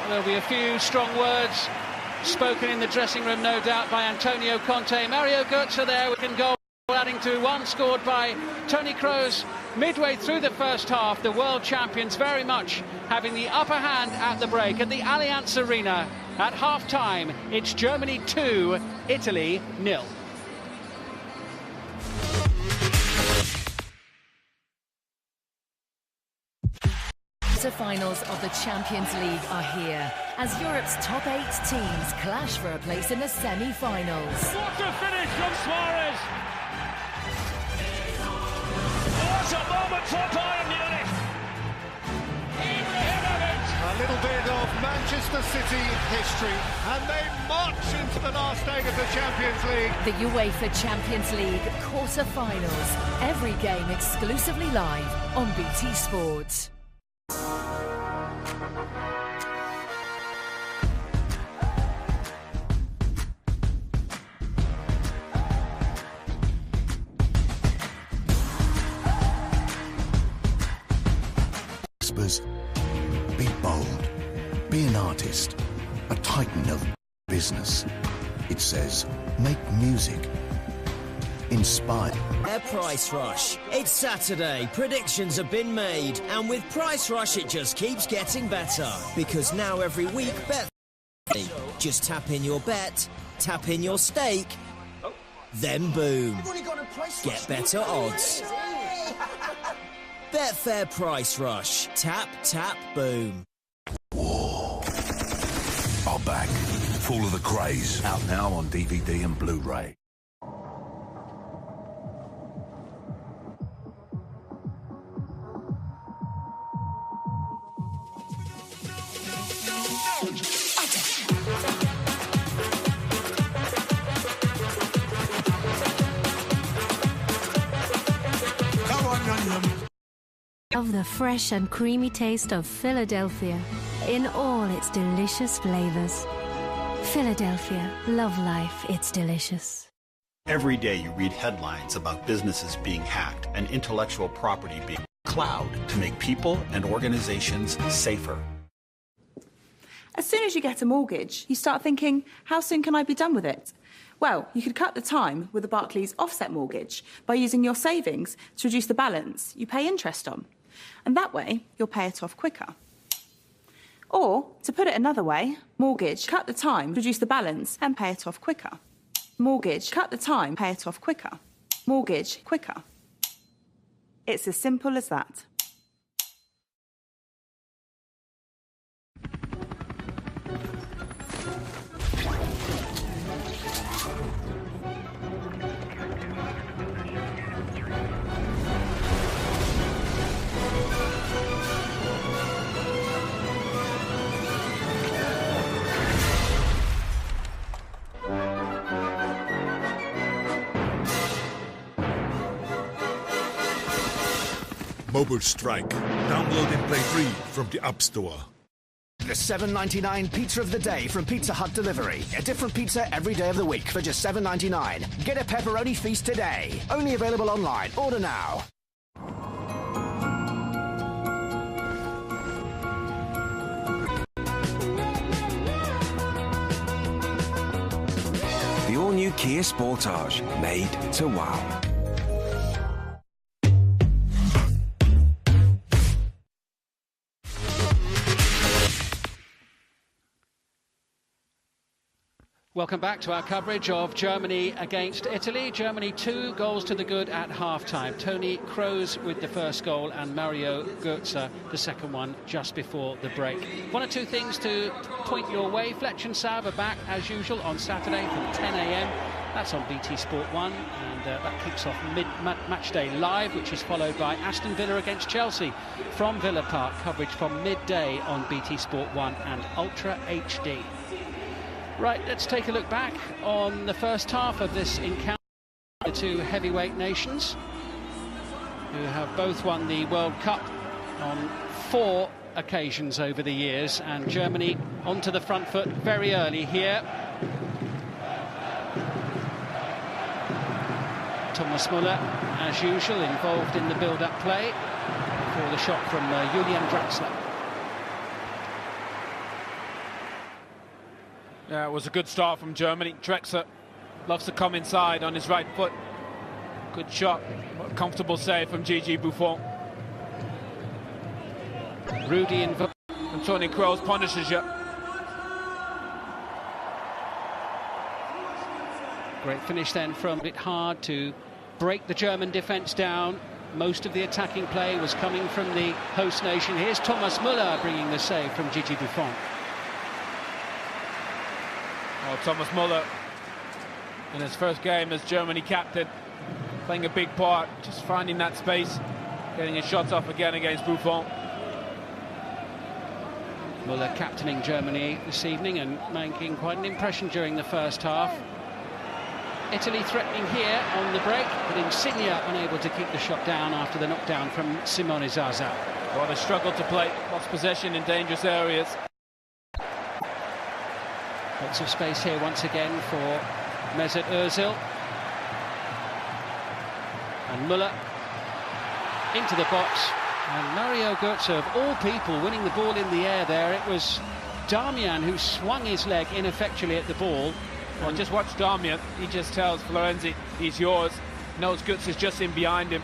There'll be a few strong words spoken in the dressing room, no doubt, by Antonio Conte. Mario Götze there with a goal, adding to one scored by Toni Kroos midway through the first half. The world champions very much having the upper hand at the break at the Allianz Arena. At half-time, it's Germany 2, Italy 0. Finals of the Champions League are here as Europe's top 8 teams clash for a place in the semi-finals. What a finish from Suarez! What a moment for Bayern Munich! A little bit of Manchester City history, and they march into the last day of the Champions League. The UEFA Champions League quarter-finals. Every game exclusively live on BT Sport. Be bold, be an artist, a titan of business. It says, make music, inspire. A Price Rush. It's Saturday, predictions have been made, and with Price Rush it just keeps getting better. Because now every week, bet. Just tap in your bet, tap in your stake, then boom. Get better odds. Betfair Price Rush. Tap, tap, boom. War are back. Fall of the Craze. Out now on DVD and Blu-ray. Of the fresh and creamy taste of Philadelphia in all its delicious flavors. Philadelphia, love life, it's delicious. Every day you read headlines about businesses being hacked and intellectual property being cloud to make people and organizations safer. As soon as you get a mortgage, you start thinking, how soon can I be done with it? Well, you could cut the time with a Barclays offset mortgage by using your savings to reduce the balance you pay interest on. And that way, you'll pay it off quicker. Or, to put it another way, mortgage, cut the time, reduce the balance, and pay it off quicker. Mortgage, cut the time, pay it off quicker. Mortgage, quicker. It's as simple as that. Mobile Strike. Download and play free from the App Store. The $7.99 pizza of the day from Pizza Hut Delivery. A different pizza every day of the week for just $7.99. Get a pepperoni feast today. Only available online. Order now. The all-new Kia Sportage, made to wow. Welcome back to our coverage of Germany against Italy. Germany 2 goals to the good at half-time. Toni Kroos with the first goal and Mario Götze the second one just before the break. One or two things to point your way. Fletch and Saab are back as usual on Saturday from 10 a.m. That's on BT Sport 1, and that kicks off mid-match day live, which is followed by Aston Villa against Chelsea from Villa Park. Coverage from midday on BT Sport 1 and Ultra HD. Right, let's take a look back on the first half of this encounter. The two heavyweight nations who have both won the World Cup on 4 occasions over the years, and Germany onto the front foot very early here. Thomas Müller, as usual, involved in the build-up play before the shot from Julian Draxler. Yeah, it was a good start from Germany. Drexler loves to come inside on his right foot. Good shot, comfortable save from Gigi Buffon. Rudy and Toni Kroos punishes you. Great finish then from it. Hard to break the German defence down. Most of the attacking play was coming from the host nation. Here's Thomas Müller bringing the save from Gigi Buffon. Well, Thomas Müller, in his first game as Germany captain, playing a big part, just finding that space, getting his shots off again against Buffon. Müller captaining Germany this evening and making quite an impression during the first half. Italy threatening here on the break, but Insigne unable to keep the shot down after the knockdown from Simone Zaza. Well, they struggled to play, lost possession in dangerous areas. Lots of space here once again for Mesut Ozil. And Müller into the box. And Mario Götze, of all people, winning the ball in the air there. It was Darmian who swung his leg ineffectually at the ball. Well, just watch Darmian. He just tells Florenzi, he's yours. Knows Götze is just in behind him.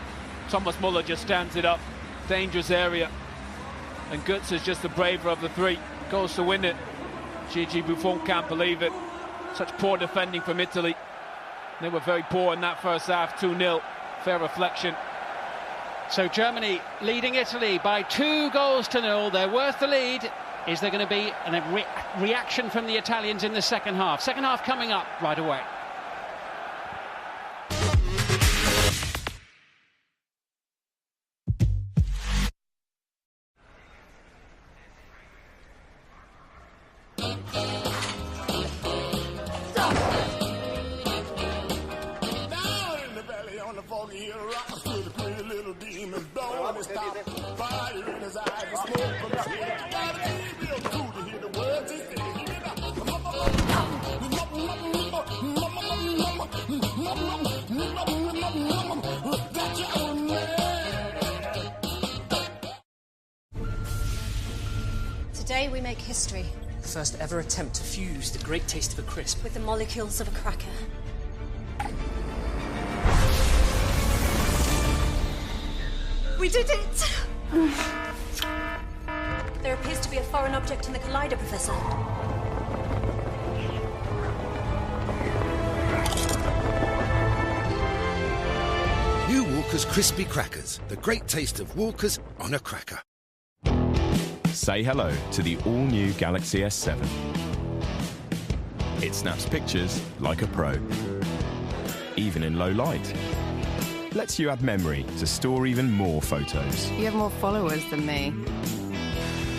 Thomas Müller just stands it up. Dangerous area. And Götze is just the braver of the three. Goes to win it. Gigi Buffon can't believe it. Such poor defending from Italy. They were very poor in that first half. 2-0. Fair reflection. So Germany leading Italy by 2 goals to 0. They're worth the lead. Is there going to be a reaction from the Italians in the second half? Second half coming up right away. Today we make history. The first ever attempt to fuse the great taste of a crisp with the molecules of a cracker. We did it! There appears to be a foreign object in the collider, Professor. New Walker's Crispy Crackers. The great taste of Walker's on a cracker. Say hello to the all-new Galaxy S7. It snaps pictures like a pro, even in low light. Lets you add memory to store even more photos. You have more followers than me.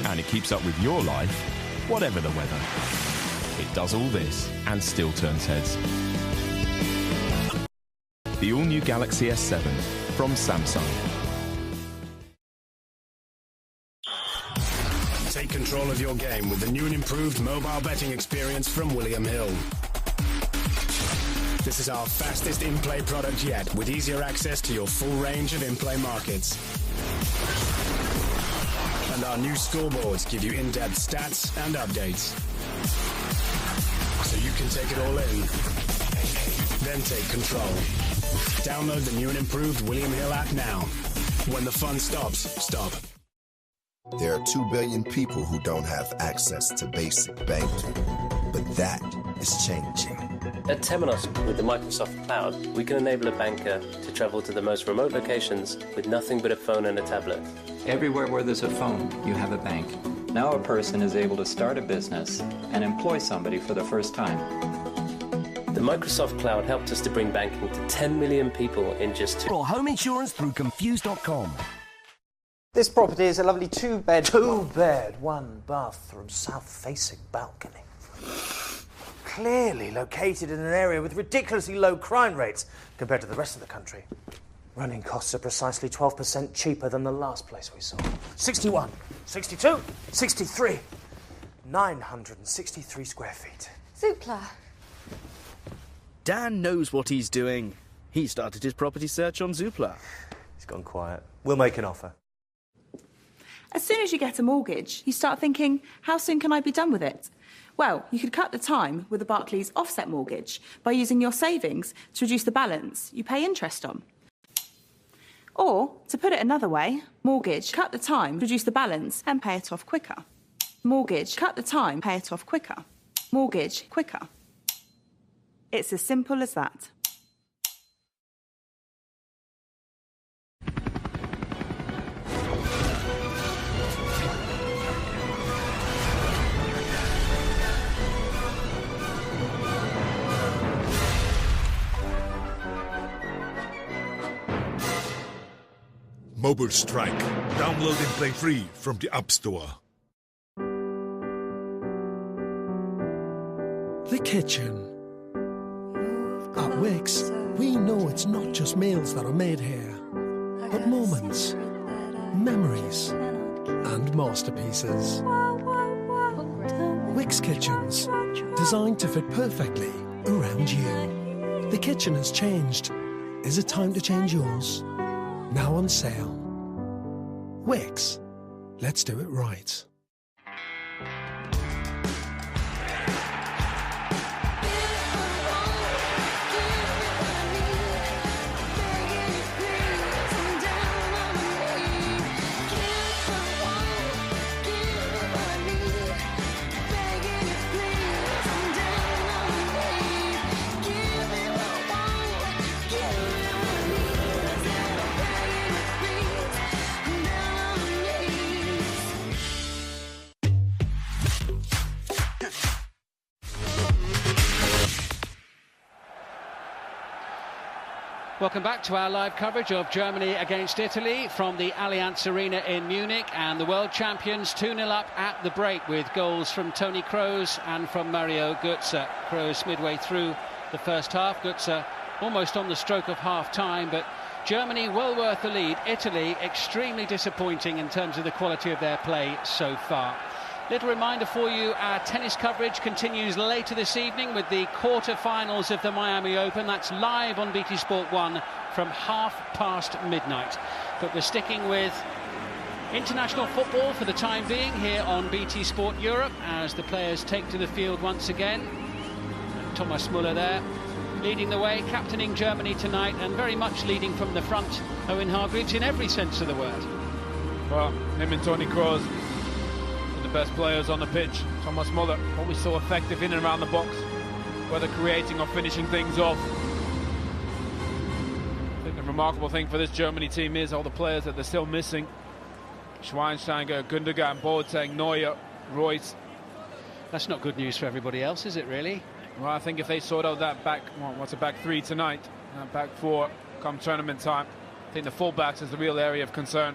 And it keeps up with your life, whatever the weather. It does all this and still turns heads. The all-new Galaxy S7 from Samsung. Take control of your game with the new and improved mobile betting experience from William Hill. This is our fastest in-play product yet, with easier access to your full range of in-play markets. And our new scoreboards give you in-depth stats and updates. So you can take it all in, then take control. Download the new and improved William Hill app now. When the fun stops, stop. There are 2 billion people who don't have access to basic banking. But that is changing. At Temenos, with the Microsoft Cloud, we can enable a banker to travel to the most remote locations with nothing but a phone and a tablet. Everywhere where there's a phone, you have a bank. Now a person is able to start a business and employ somebody for the first time. The Microsoft Cloud helped us to bring banking to 10 million people in just 2 Or home insurance through Confused.com. This property is a lovely two-bed, one-bathroom, south-facing balcony. Clearly located in an area with ridiculously low crime rates compared to the rest of the country. Running costs are precisely 12% cheaper than the last place we saw. 61, 62, 63, 963 square feet. Zoopla. Dan knows what he's doing. He started his property search on Zoopla. He's gone quiet. We'll make an offer. As soon as you get a mortgage, you start thinking, how soon can I be done with it? Well, you could cut the time with a Barclays offset mortgage by using your savings to reduce the balance you pay interest on. Or, to put it another way, mortgage, cut the time, reduce the balance and pay it off quicker. Mortgage, cut the time, pay it off quicker. Mortgage, quicker. It's as simple as that. Mobile Strike. Download and play free from the App Store. The kitchen. At Wickes, we know it's not just meals that are made here, but moments, memories, and masterpieces. Wickes Kitchens, designed to fit perfectly around you. The kitchen has changed. Is it time to change yours? Now on sale. Wickes, let's do it right. Welcome back to our live coverage of Germany against Italy from the Allianz Arena in Munich, and the world champions 2-0 up at the break with goals from Toni Kroos and from Mario Götze. Kroos midway through the first half, Götze almost on the stroke of half-time, but Germany well worth the lead. Italy extremely disappointing in terms of the quality of their play so far. Little reminder for you, our tennis coverage continues later this evening with the quarter-finals of the Miami Open. That's live on BT Sport 1 from midnight. But we're sticking with international football for the time being here on BT Sport Europe as the players take to the field once again. And Thomas Müller there, leading the way, captaining Germany tonight, and very much leading from the front. Owen Hargreaves in every sense of the word. Well, him and Toni Kroos, best players on the pitch. Thomas Müller, always so effective in and around the box, whether creating or finishing things off. I think the remarkable thing for this Germany team is all the players that they're still missing. Schweinsteiger, Gundogan, Boateng, Neuer, Royce. That's not good news for everybody else, is it really? Well, I think if they sort out that back, what's a back three tonight, back four come tournament time, I think the full-backs is the real area of concern.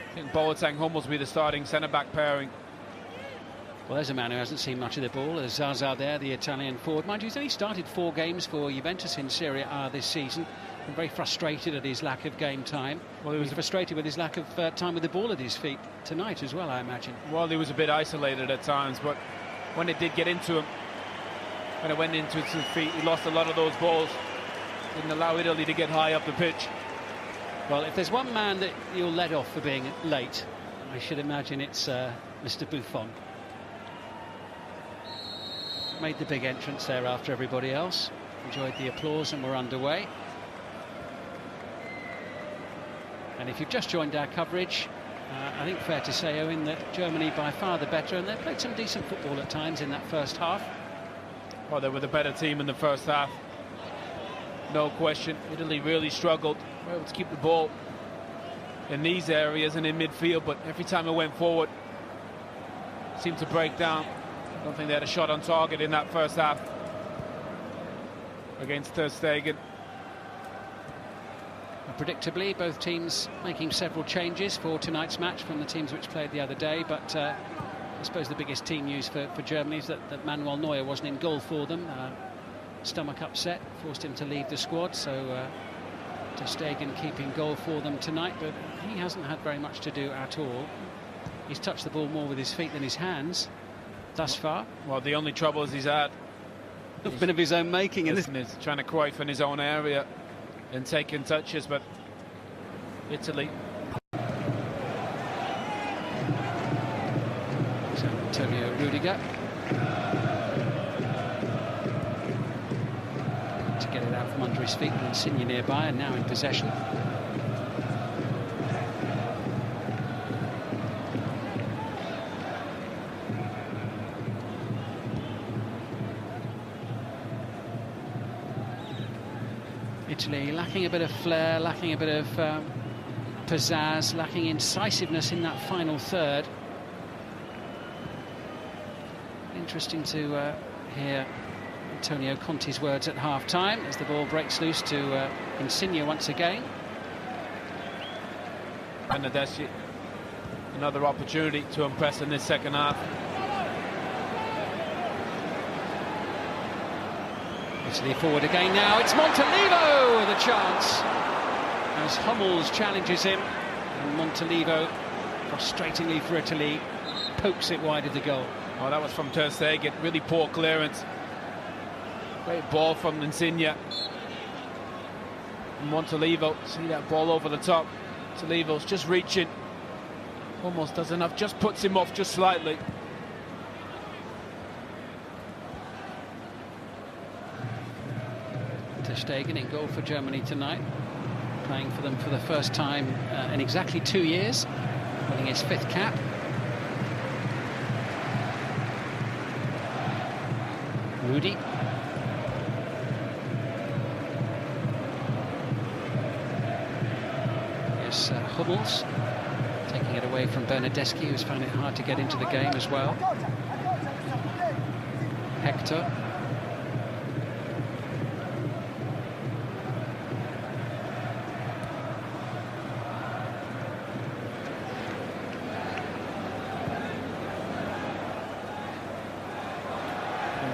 I think Boateng, Hummels will be the starting centre-back pairing. Well, there's a man who hasn't seen much of the ball, as Zaza there, the Italian forward. Mind you, he's only started 4 games for Juventus in Serie A this season. Been very frustrated at his lack of game time. Well, he was frustrated with his lack of time with the ball at his feet tonight as well, I imagine. Well, he was a bit isolated at times, but when it did get into him, when it went into his feet, he lost a lot of those balls. Didn't allow Italy to get high up the pitch. Well, if there's one man that you'll let off for being late, I should imagine it's Mr. Buffon. Made the big entrance there after everybody else. Enjoyed the applause and we're underway. And if you've just joined our coverage, I think fair to say, Owen, that Germany by far the better, and they played some decent football at times in that first half. Well, they were the better team in the first half. No question. Italy really struggled. Were able to keep the ball in these areas and in midfield, but every time it went forward, it seemed to break down. I don't think they had a shot on target in that first half against Ter Stegen. Predictably, both teams making several changes for tonight's match from the teams which played the other day, but I suppose the biggest team news for Germany is that Manuel Neuer wasn't in goal for them. Stomach upset, forced him to leave the squad, so Ter Stegen keeping goal for them tonight, but he hasn't had very much to do at all. He's touched the ball more with his feet than his hands thus far. Well, the only trouble he's had a bit of his own making, isn't it? Trying to Cruyff in his own area and taking touches, but Italy. So Antonio Rudiger to get it out from under his feet, and Insigne nearby, and now in possession. Italy lacking a bit of flair, lacking a bit of pizzazz, lacking incisiveness in that final third. Interesting to hear Antonio Conte's words at half-time as the ball breaks loose to Insigne once again. Bernardeschi, another opportunity to impress in this second half. Italy forward again now. It's Montolivo with a chance as Hummels challenges him, and Montolivo, frustratingly for Italy, pokes it wide of the goal. Oh, that was from Ter Stegen. Really poor clearance. Great ball from Insigne. And Montolivo, see that ball over the top. Montolivo's just reaching. Almost does enough, just puts him off just slightly. Ter Stegen in goal for Germany tonight, playing for them for the first time in exactly 2 years, winning his 5th cap. Rudy. Yes, Hummels taking it away from Bernardeschi, who's found it hard to get into the game as well. Hector.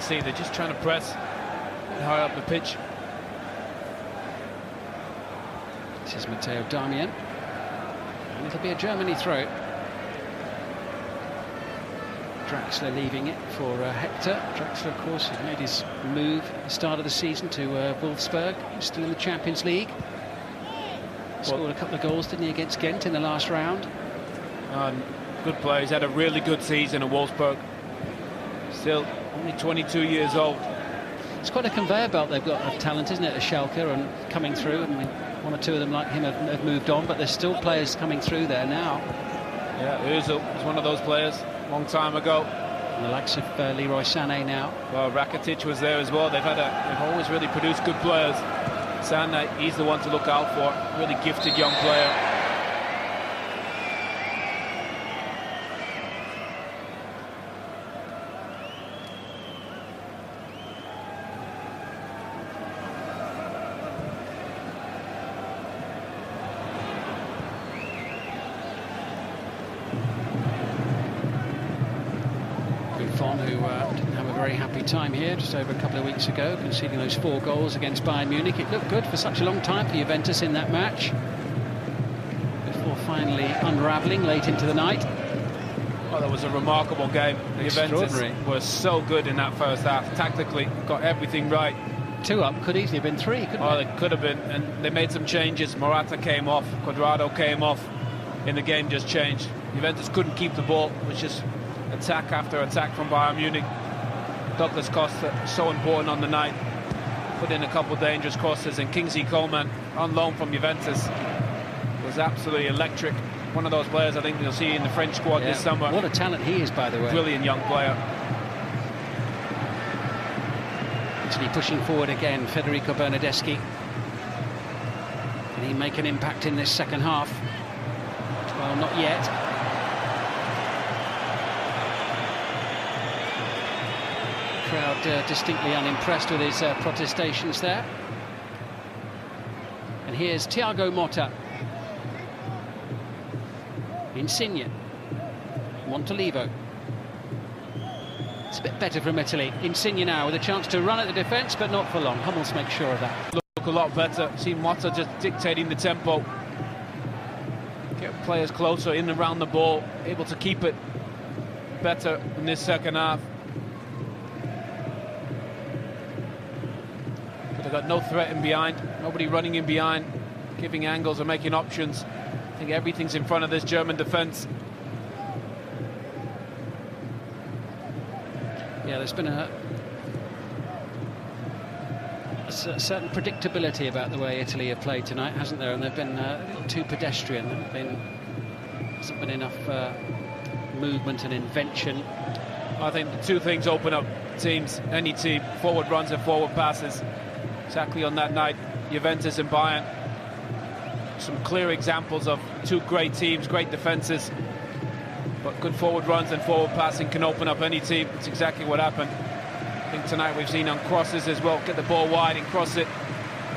See, they're just trying to press high up the pitch. This is Matteo Darmian, and it'll be a Germany throw. Draxler leaving it for Hector. Draxler, of course, has made his move at the start of the season to Wolfsburg. He's still in the Champions League. Scored a couple of goals, didn't he, against Ghent in the last round? Good player. He's had a really good season at Wolfsburg. Still only 22 years old. It's quite a conveyor belt they've got of talent, isn't it, at Schalke, and coming through. I mean, one or two of them like him have moved on, but there's still players coming through there now. Yeah, Özil was one of those players a long time ago. And the likes of Leroy Sané now. Well, Rakitic was there as well. They've always really produced good players. Sané, he's the one to look out for. Really gifted young player. Didn't have a very happy time here just over a couple of weeks ago, conceding those 4 goals against Bayern Munich. It looked good for such a long time for Juventus in that match, before finally unravelling late into the night. Well, that was a remarkable game. Juventus were so good in that first half. Tactically, got everything right. 2 up, could easily have been 3, couldn't it? Oh, it could have been, and they made some changes. Morata came off, Cuadrado came off, and the game just changed. Juventus couldn't keep the ball, which is attack after attack from Bayern Munich. Douglas Costa, so important on the night. Put in a couple of dangerous crosses, and Kingsley Coman, on loan from Juventus, was absolutely electric. One of those players I think you'll see in the French squad this summer. What a talent he is, by the way. Brilliant young player. Italy pushing forward again. Federico Bernardeschi. Can he make an impact in this second half? Well, not yet. Crowd distinctly unimpressed with his protestations there. And here's Thiago Motta. Insigne. Montolivo. It's a bit better from Italy. Insigne now with a chance to run at the defence, but not for long. Hummels makes sure of that. Look a lot better. See Motta just dictating the tempo. Get players closer in and around the ball, able to keep it better in this second half. But they've got no threat in behind, nobody running in behind, giving angles or making options. I think everything's in front of this German defence. Yeah, there's been a certain predictability about the way Italy have played tonight, hasn't there? And they've been a little too pedestrian. Hasn't been enough movement and invention. I think the two things open up teams, any team, forward runs and forward passes. Exactly on that night, Juventus and Bayern. Some clear examples of two great teams, great defences. But good forward runs and forward passing can open up any team. It's exactly what happened. I think tonight we've seen on crosses as well, get the ball wide and cross it.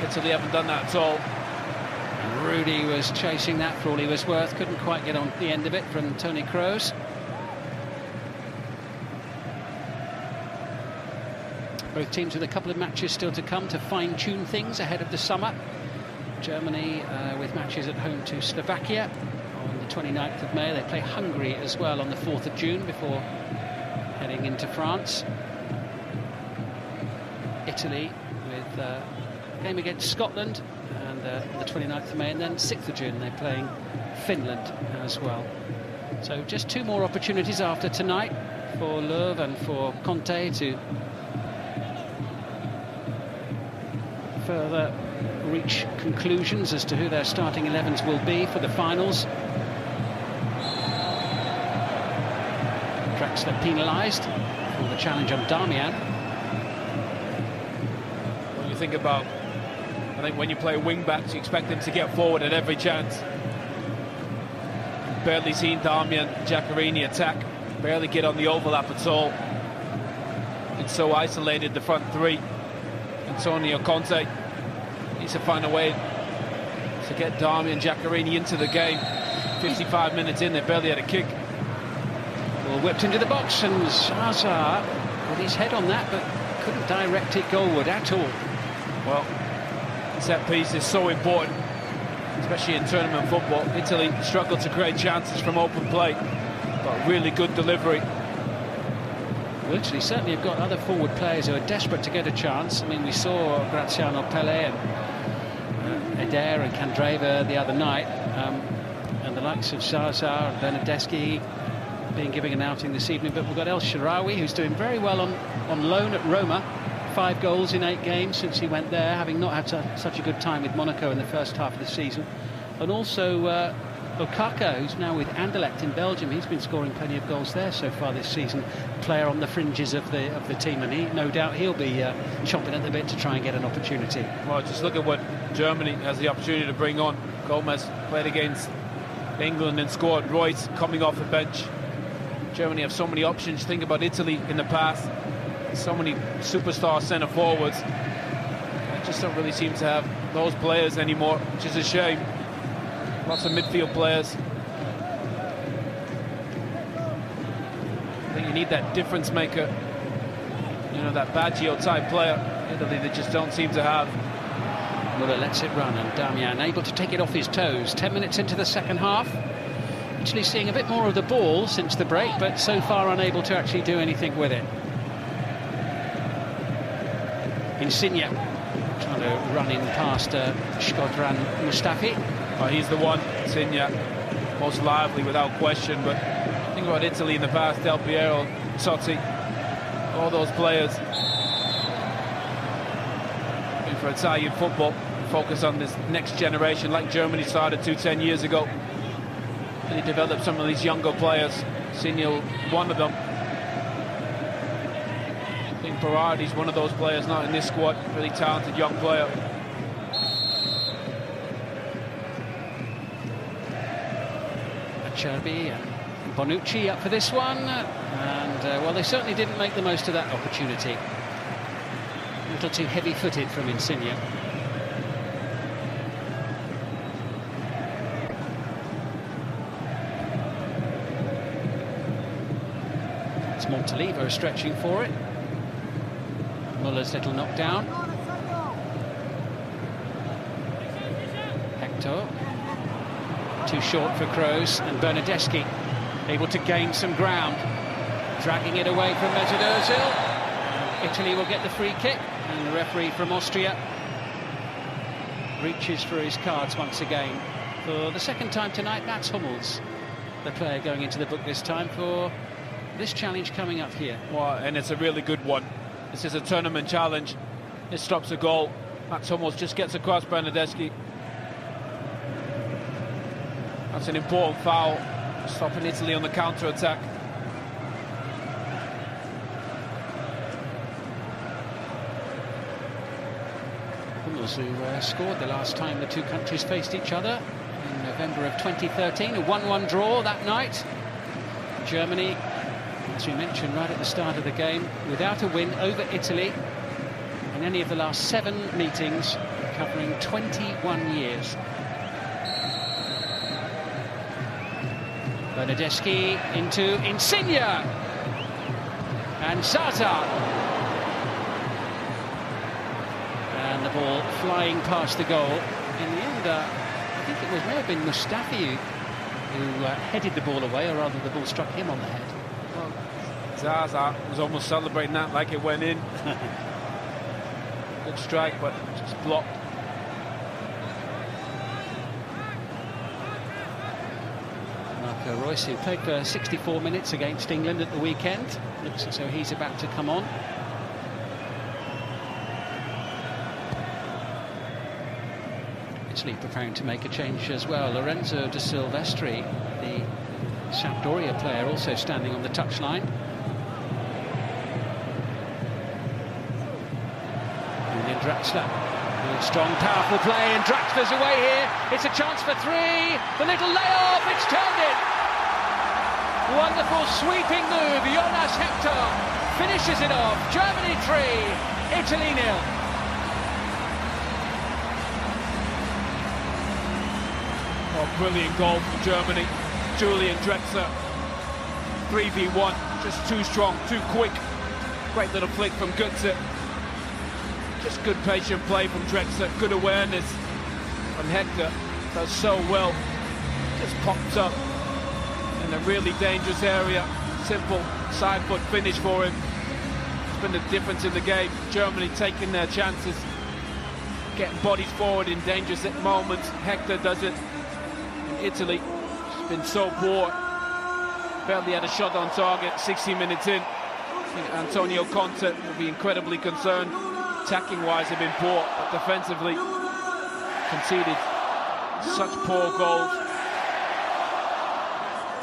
Italy haven't done that at all. And Rudy was chasing that for all he was worth, couldn't quite get on the end of it from Toni Kroos. Both teams with a couple of matches still to come to fine-tune things ahead of the summer. Germany with matches at home to Slovakia on the 29th of May. They play Hungary as well on the 4th of June before heading into France. Italy with a game against Scotland and the 29th of May, and then 6th of June they're playing Finland as well. So just two more opportunities after tonight for Löw and for Conte to further reach conclusions as to who their starting 11s will be for the finals. Draxler penalised for the challenge on Darmian. When you think about, I think when you play wing-backs, you expect them to get forward at every chance. Barely seen Darmian, Giaccherini attack, barely get on the overlap at all. It's so isolated, the front three. Antonio Conte needs to find a way to get Darmian, Giaccherini into the game. 55 minutes in, they barely had a kick. Well, whipped into the box, and Zaza got his head on that, but couldn't direct it goalward at all. Well, set piece is so important, especially in tournament football. Italy struggled to create chances from open play, but really good delivery. Well, Italy certainly have got other forward players who are desperate to get a chance. I mean, we saw Graziano Pelle and Eder and Candreva the other night, and the likes of Zaza and Bernardeschi being given an outing this evening. But we've got El Shaarawy, who's doing very well on loan at Roma. 5 goals in 8 games since he went there, having not had such a good time with Monaco in the first half of the season. And also Okaka, who's now with Anderlecht in Belgium. He's been scoring plenty of goals there so far this season. Player on the fringes of the team, and no doubt he'll be chomping at the bit to try and get an opportunity. Well, just look at what Germany has the opportunity to bring on. Gomez played against England and scored. Royce coming off the bench. Germany have so many options. Think about Italy in the past. So many superstar centre forwards. I just don't really seem to have those players anymore, which is a shame. Lots of midfield players. I think you need that difference maker. You know, that Baggio type player. Italy, they just don't seem to have. Muller lets it run, and Darmian able to take it off his toes. 10 minutes into the second half. Actually seeing a bit more of the ball since the break, but so far unable to actually do anything with it. Insigne trying to run in past Shkodran Mustafi. Oh, he's the one, Insigne, most lively without question. But think about Italy in the past, Del Piero, Totti, all those players. And for Italian football, focus on this next generation like Germany started 10 years ago. And he developed some of these younger players. Insigne, one of them. I think Berardi's one of those players not in this squad. Really talented young player. Acerbi and Bonucci up for this one, and well, they certainly didn't make the most of that opportunity. A little too heavy-footed from Insigne. It's Montalivo stretching for it. Muller's little knockdown. Hector. Too short for Kroos, and Bernardeschi able to gain some ground. Dragging it away from Mesut Ozil. Italy will get the free kick, and the referee from Austria reaches for his cards once again. For the second time tonight, Mats Hummels, the player going into the book this time for this challenge coming up here. Well, and it's a really good one. This is a tournament challenge. It stops a goal. Mats Hummels just gets across Bernardeschi. That's an important foul, stopping Italy on the counter-attack. Hummels, who scored the last time the two countries faced each other in November of 2013, a 1-1 draw that night. Germany, as we mentioned right at the start of the game, without a win over Italy in any of the last 7 meetings, covering 21 years. Bernardeschi into Insigne and Zaza, and the ball flying past the goal. In the end, I think it may have been Mustafi who headed the ball away, or rather the ball struck him on the head. Well, Zaza was almost celebrating that like it went in. Good strike, but just blocked. Royce, who played for 64 minutes against England at the weekend. Looks as though he's about to come on. Italy preparing to make a change as well. Lorenzo De Silvestri, the Sampdoria player, also standing on the touchline. Julian Draxler. Good, strong, powerful play, and Draxler's away here. It's a chance for 3. The little layoff, it's turned in. Wonderful sweeping move. Jonas Hector finishes it off. Germany 3, Italy 0. Oh, brilliant goal from Germany. Julian Draxler, 3v1, just too strong, too quick. Great little flick from Götze. Just good patient play from Draxler, good awareness. And Hector does so well. Just pops up in a really dangerous area. Simple side foot finish for him. It's been the difference in the game. Germany taking their chances, getting bodies forward in dangerous moments. Hector does it. And Italy has been so poor. Barely had a shot on target 60 minutes in. I think Antonio Conte will be incredibly concerned. Attacking-wise, they've been poor, but defensively conceded such poor goals.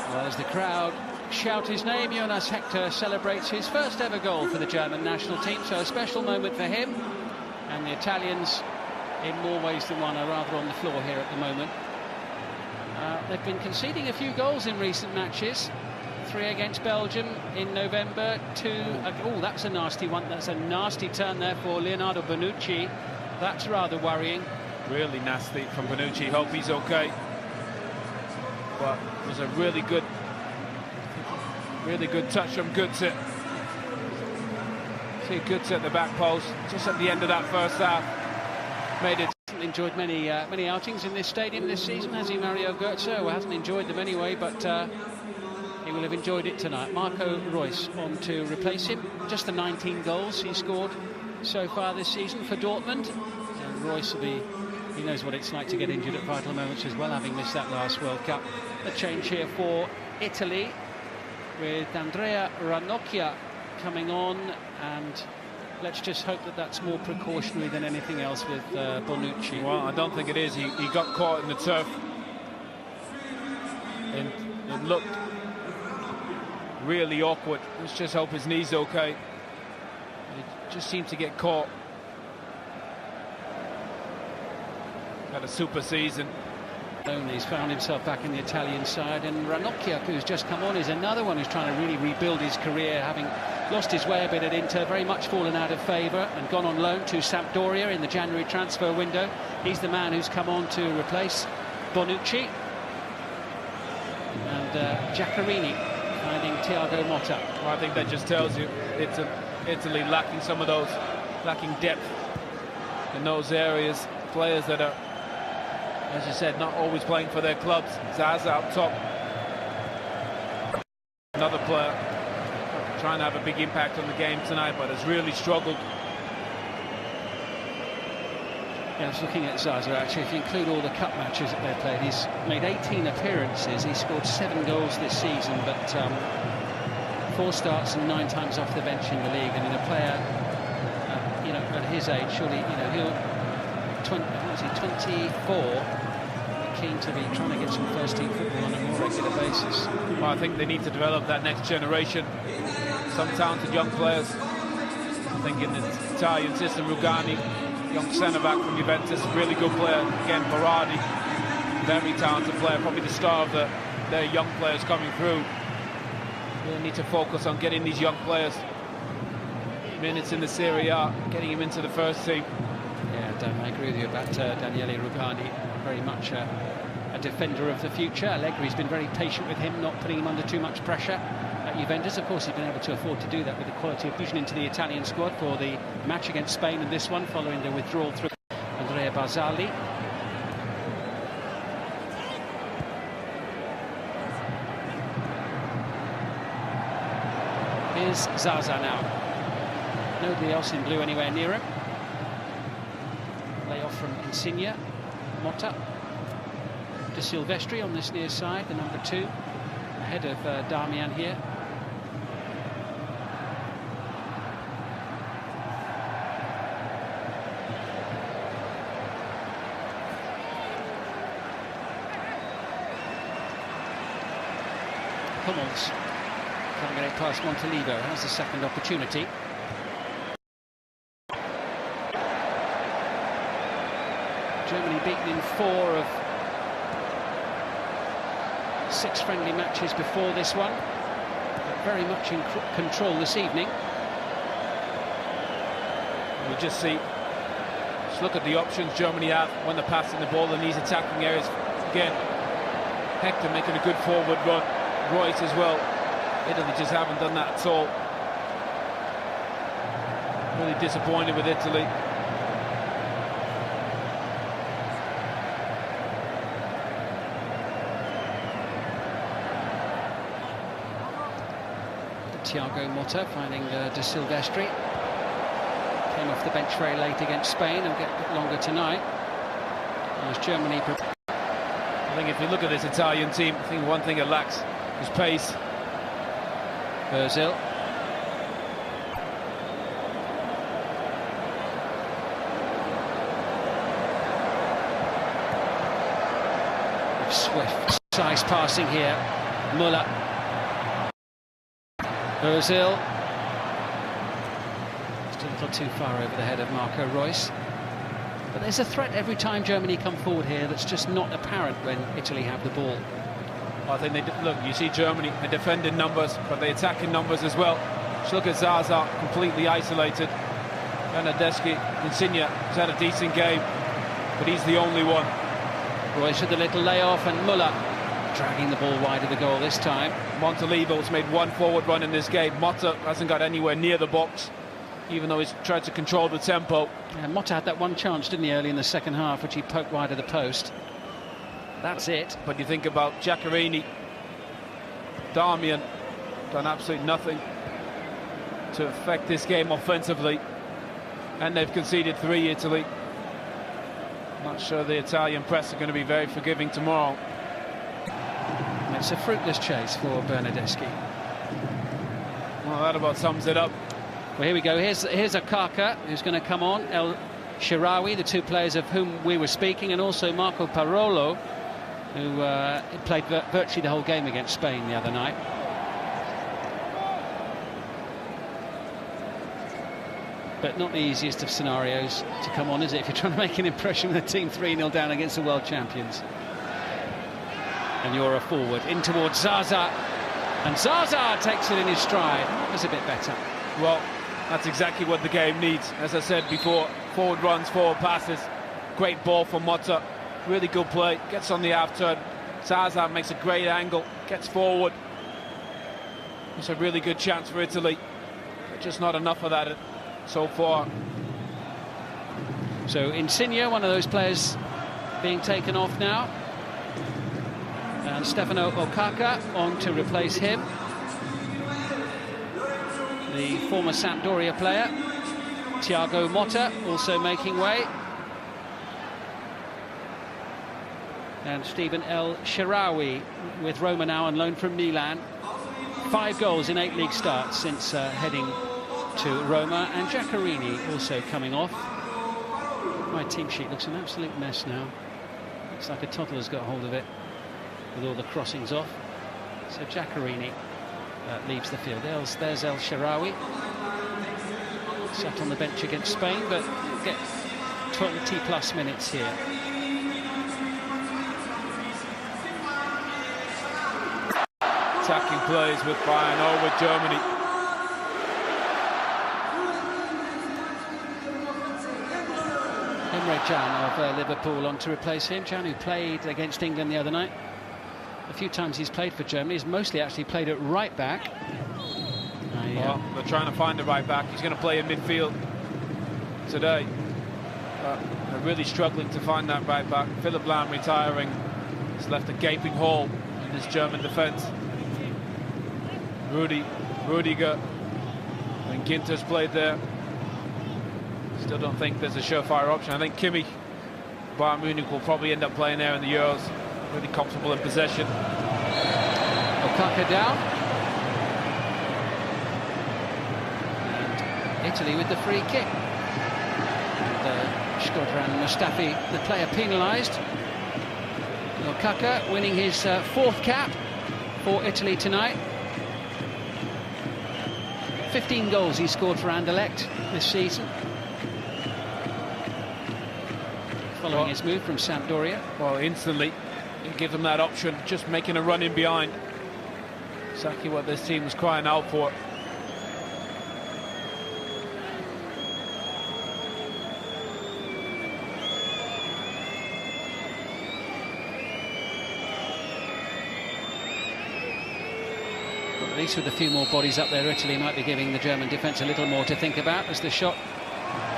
Well, as the crowd shout his name, Jonas Hector celebrates his first ever goal for the German national team, so a special moment for him. And the Italians, in more ways than one, are rather on the floor here at the moment. They've been conceding a few goals in recent matches. 3 against Belgium in November, 2... oh, that's a nasty one. That's a nasty turn there for Leonardo Bonucci. That's rather worrying. Really nasty from Bonucci. Hope he's okay. But it was a really good touch from Götze. See Götze at the back post, just at the end of that first half. Made it. Enjoyed many outings in this stadium this season, has he, Mario Götze? Well, hasn't enjoyed them anyway, but he will have enjoyed it tonight. Marco Reus on to replace him. Just the 19 goals he scored so far this season for Dortmund. And Reus will be... he knows what it's like to get injured at vital moments as well, having missed that last World Cup. A change here for Italy, with Andrea Ranocchia coming on, and let's just hope that that's more precautionary than anything else with Bonucci. Well, I don't think it is. He got caught in the turf, and it looked really awkward. Let's just hope his knee's okay. He just seemed to get caught. Had a super season. He's found himself back in the Italian side, and Ranocchia, who's just come on, is another one who's trying to really rebuild his career, having lost his way a bit at Inter, very much fallen out of favour and gone on loan to Sampdoria in the January transfer window. He's the man who's come on to replace Bonucci. And Giaccherini finding Thiago Motta. Well, I think that just tells you it's Italy lacking some of those, lacking depth in those areas. Players that are, as you said, not always playing for their clubs. Zaza up top. Another player trying to have a big impact on the game tonight, but has really struggled. Yeah, I was looking at Zaza, actually. If you include all the cup matches that they've played, he's made 18 appearances. He scored 7 goals this season, but 4 starts and 9 times off the bench in the league. And in a player, you know, at his age, surely, you know, he'll 24, keen to be trying to get some first-team football on a more regular basis. Well, I think they need to develop that next generation. Some talented young players. I think in the Italian system, Rugani, young centre-back from Juventus, really good player. Again, Berardi, very talented player, probably the star of their young players coming through. Really need to focus on getting these young players minutes in the Serie A, getting him into the first team. Yeah, Dan, I agree with you about Daniele Rugani, very much a defender of the future. Allegri's been very patient with him, not putting him under too much pressure at Juventus. Of course, he's been able to afford to do that with the quality of vision into the Italian squad for the match against Spain and this one, following the withdrawal through Andrea Barzagli. Here's Zaza now. Nobody else in blue anywhere near him. Lay off from Insigne. Motta. De Silvestri on this near side, the number 2, ahead of Darmian here. Hummels can't get it past Montalivo. Has the second opportunity. Germany beaten in 4 of 6 friendly matches before this one, but very much in control this evening. We just look at the options Germany have when they're passing the ball in these attacking areas. Again, Hector making a good forward run, Royce as well. Italy just haven't done that at all. Really disappointed with Italy. Thiago Motta finding De Silvestri. Came off the bench very late against Spain and get a bit longer tonight. As Germany... I think if you look at this Italian team, I think one thing it lacks is pace. Ozil. Swift, size passing here. Müller. Ozil. Just a little too far over the head of Marco Reus. But there's a threat every time Germany come forward here that's just not apparent when Italy have the ball. I think look, you see Germany, they defend in numbers, but they attack in numbers as well. Just look at Zaza, completely isolated. Bernardeschi, Insigne has had a decent game, but he's the only one. Reus with a little layoff, and Müller dragging the ball wide of the goal this time. Montalivo's made 1 forward run in this game. Motta hasn't got anywhere near the box, even though he's tried to control the tempo. Yeah, Motta had that one chance, didn't he, early in the second half, which he poked wide of the post. That's it. But you think about Giaccherini, Darmian, done absolutely nothing to affect this game offensively. And they've conceded 3, Italy. Not sure the Italian press are going to be very forgiving tomorrow. It's a fruitless chase for Bernardeschi. Well, that about sums it up. Well, here we go. Here's Akaka, who's going to come on. El Shirawi, the 2 players of whom we were speaking, and also Marco Parolo, who played virtually the whole game against Spain the other night. but not the easiest of scenarios to come on, is it, if you're trying to make an impression with a team 3-0 down against the world champions. And you're a forward in towards Zaza, and Zaza takes it in his stride. That was a bit better. Well, that's exactly what the game needs. As I said before, forward runs, forward passes. Great ball from Motta. Really good play. Gets on the half turn. Zaza makes a great angle. Gets forward. It's a really good chance for Italy. But just not enough of that so far. So Insigne, one of those players being taken off now. And Stefano Okaka on to replace him. The former Sampdoria player, Thiago Motta, also making way. And Stephen El Shaarawy with Roma now on loan from Milan. 5 goals in 8 league starts since heading to Roma. And Giaccherini also coming off. My team sheet looks an absolute mess now. Looks like a toddler's got hold of it with all the crossings off. So Giaccherini leaves the field. There's El Shaarawy. Sat on the bench against Spain, but get 20+ minutes here. Attacking plays with Bayern or with Germany. Emre Can of Liverpool on to replace him. Can, who played against England the other night. A few times he's played for Germany. He's mostly actually played at right back. Well, they're trying to find the right back. He's going to play in midfield today. They're really struggling to find that right back. Philipp Lahm retiring has left a gaping hole in this German defence. Rudiger and Ginter's played there. Still don't think there's a surefire option. I think Kimmich, Bayern Munich, will probably end up playing there in the Euros. Really comfortable in possession. Okaka down. And Italy with the free kick. And Shkodran Mustafi, the player, penalised. Okaka winning his 4th cap for Italy tonight. 15 goals he scored for Anderlecht this season. Following his move from Sampdoria. Well, instantly you give them that option, just making a run in behind. Exactly what this team was crying out for. At least with a few more bodies up there, Italy might be giving the German defence a little more to think about, as the shot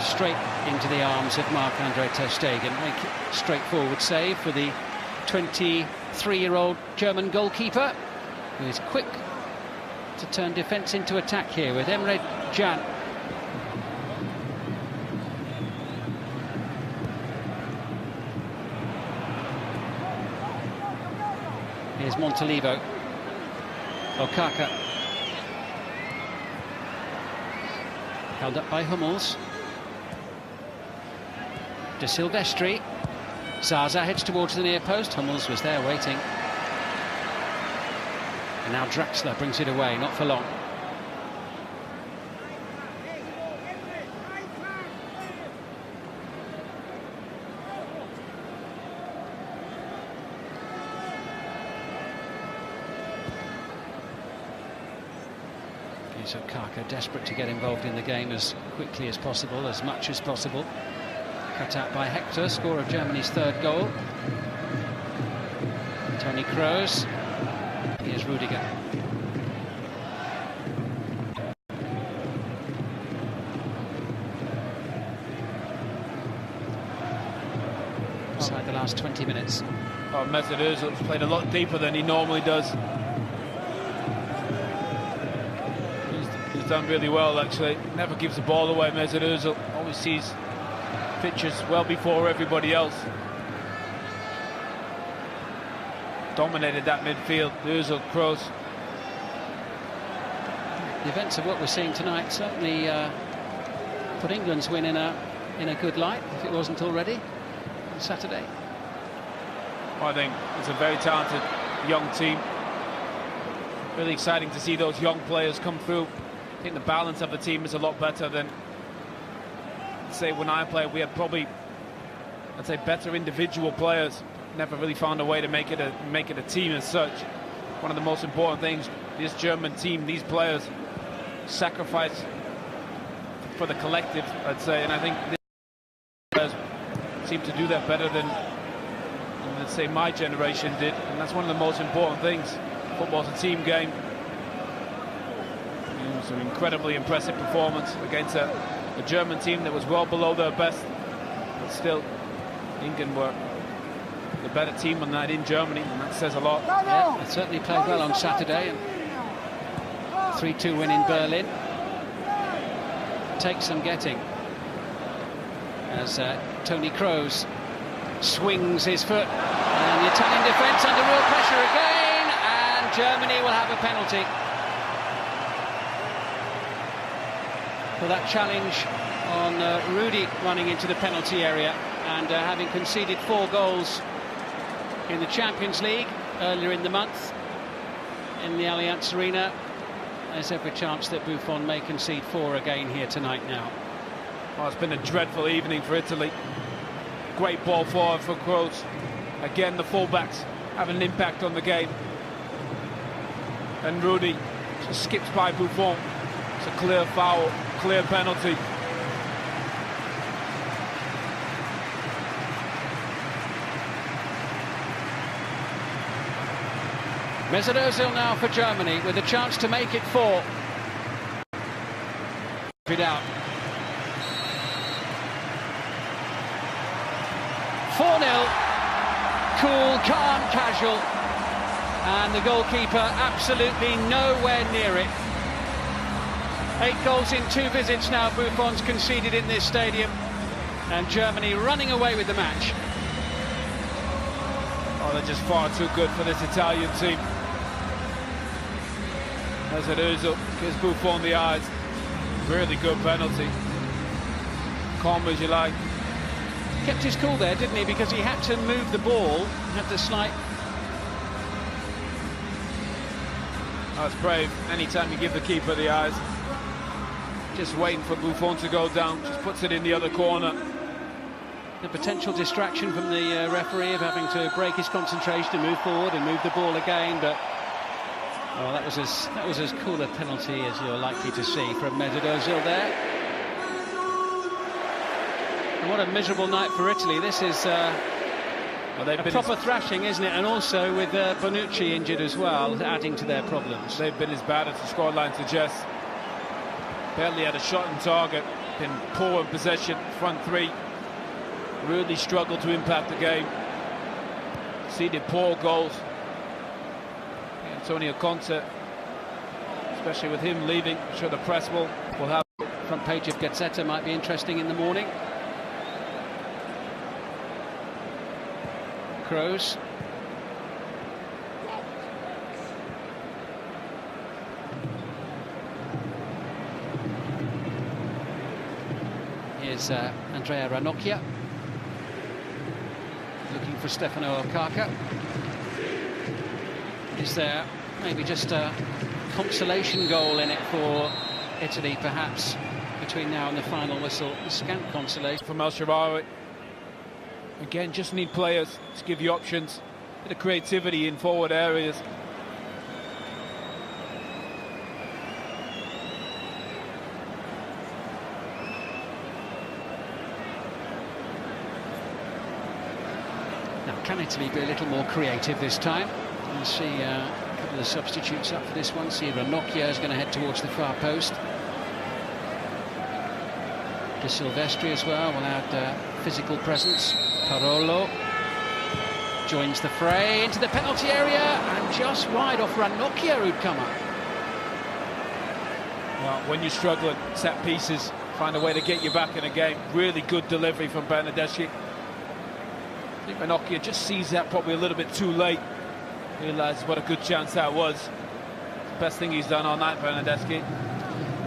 straight into the arms of Marc-Andre ter Stegen. A straightforward save for the 23-year-old German goalkeeper, who is quick to turn defence into attack here with Emre Can. Here's Montalivo. Okaka. Held up by Hummels. De Silvestri. Zaza heads towards the near post. Hummels was there waiting. And now Draxler brings it away, not for long. Here's Okaka, desperate to get involved in the game as quickly as possible, as much as possible. Cut out by Hector, scorer of Germany's 3rd goal. Toni Kroos. Here's Rudiger. Inside the last 20 minutes. Oh, Mesut Ozil's played a lot deeper than he normally does. He's done really well, actually. Never gives the ball away, Mesut Ozil. Always sees pitches well before everybody else. Dominated that midfield, Ozil, Kroos. The events of what we're seeing tonight certainly put England's win in a good light, if it wasn't already, on Saturday. I think it's a very talented young team. Really exciting to see those young players come through. I think the balance of the team is a lot better than to say when I played, we had probably, I'd say, better individual players. Never really found a way to make it a team as such. One of the most important things, this German team, these players sacrifice for the collective, I'd say, and I think these players seem to do that better than let's say my generation did, and that's one of the most important things. Football's a team game. It was an incredibly impressive performance against a German team that was well below their best, but still England were the better team on that in Germany, and that says a lot. Yeah, they certainly played well on Saturday, and 3-2 win in Berlin. Takes some getting as Toni Kroos swings his foot, and the Italian defence under real pressure again, and Germany will have a penalty for that challenge on Rudy running into the penalty area, and having conceded 4 goals in the Champions League earlier in the month in the Allianz Arena, there's every chance that Buffon may concede 4 again here tonight now. Oh, it's been a dreadful evening for Italy. Great ball forward for Kroos. Again, the fullbacks have an impact on the game. And Rudy just skips by Buffon. It's a clear foul, clear penalty. Mesut Ozil now for Germany with a chance to make it 4. It out. 4-0. Cool, calm, casual. And the goalkeeper absolutely nowhere near it. 8 goals in 2 visits now Buffon's conceded in this stadium. And Germany running away with the match. Oh, they're just far too good for this Italian team. Mesut Ozil gives Buffon the eyes. Really good penalty. Calm as you like. Kept his cool there, didn't he? Because he had to move the ball, had the slight... That's brave. Anytime you give the keeper the eyes. Just waiting for Buffon to go down. Just puts it in the other corner. The potential distraction from the referee of having to break his concentration to move forward and move the ball again, but oh, that was as cool a penalty as you're likely to see from Mesut Ozil there. And what a miserable night for Italy. This is a proper thrashing, isn't it? And also with Bonucci injured as well, adding to their problems. They've been as bad as the scoreline suggests. Barely had a shot on target, been poor in possession, front 3. Really struggled to impact the game. Conceded poor goals. Antonio Conte, especially with him leaving, I'm sure the press will have. Front page of Gazzetta might be interesting in the morning. Kroos. Here's Andrea Ranocchia. Looking for Stefano Okaka. Is there maybe just a consolation goal in it for Italy, perhaps, between now and the final whistle? Scant consolation. From El Shaarawy. Again, just need players to give you options, a bit of creativity in forward areas. Now, can Italy be a little more creative this time? We'll see a couple of substitutes up for this one. See, Ranocchia is going to head towards the far post. De Silvestri as well will add physical presence. Parolo joins the fray into the penalty area, and just wide off Ranocchia who'd come up. Well, when you're struggling, set pieces, find a way to get you back in a game. Really good delivery from Bernardeschi. I think Ranocchia just sees that probably a little bit too late. Realises what a good chance that was. Best thing he's done all night, Bernardeschi.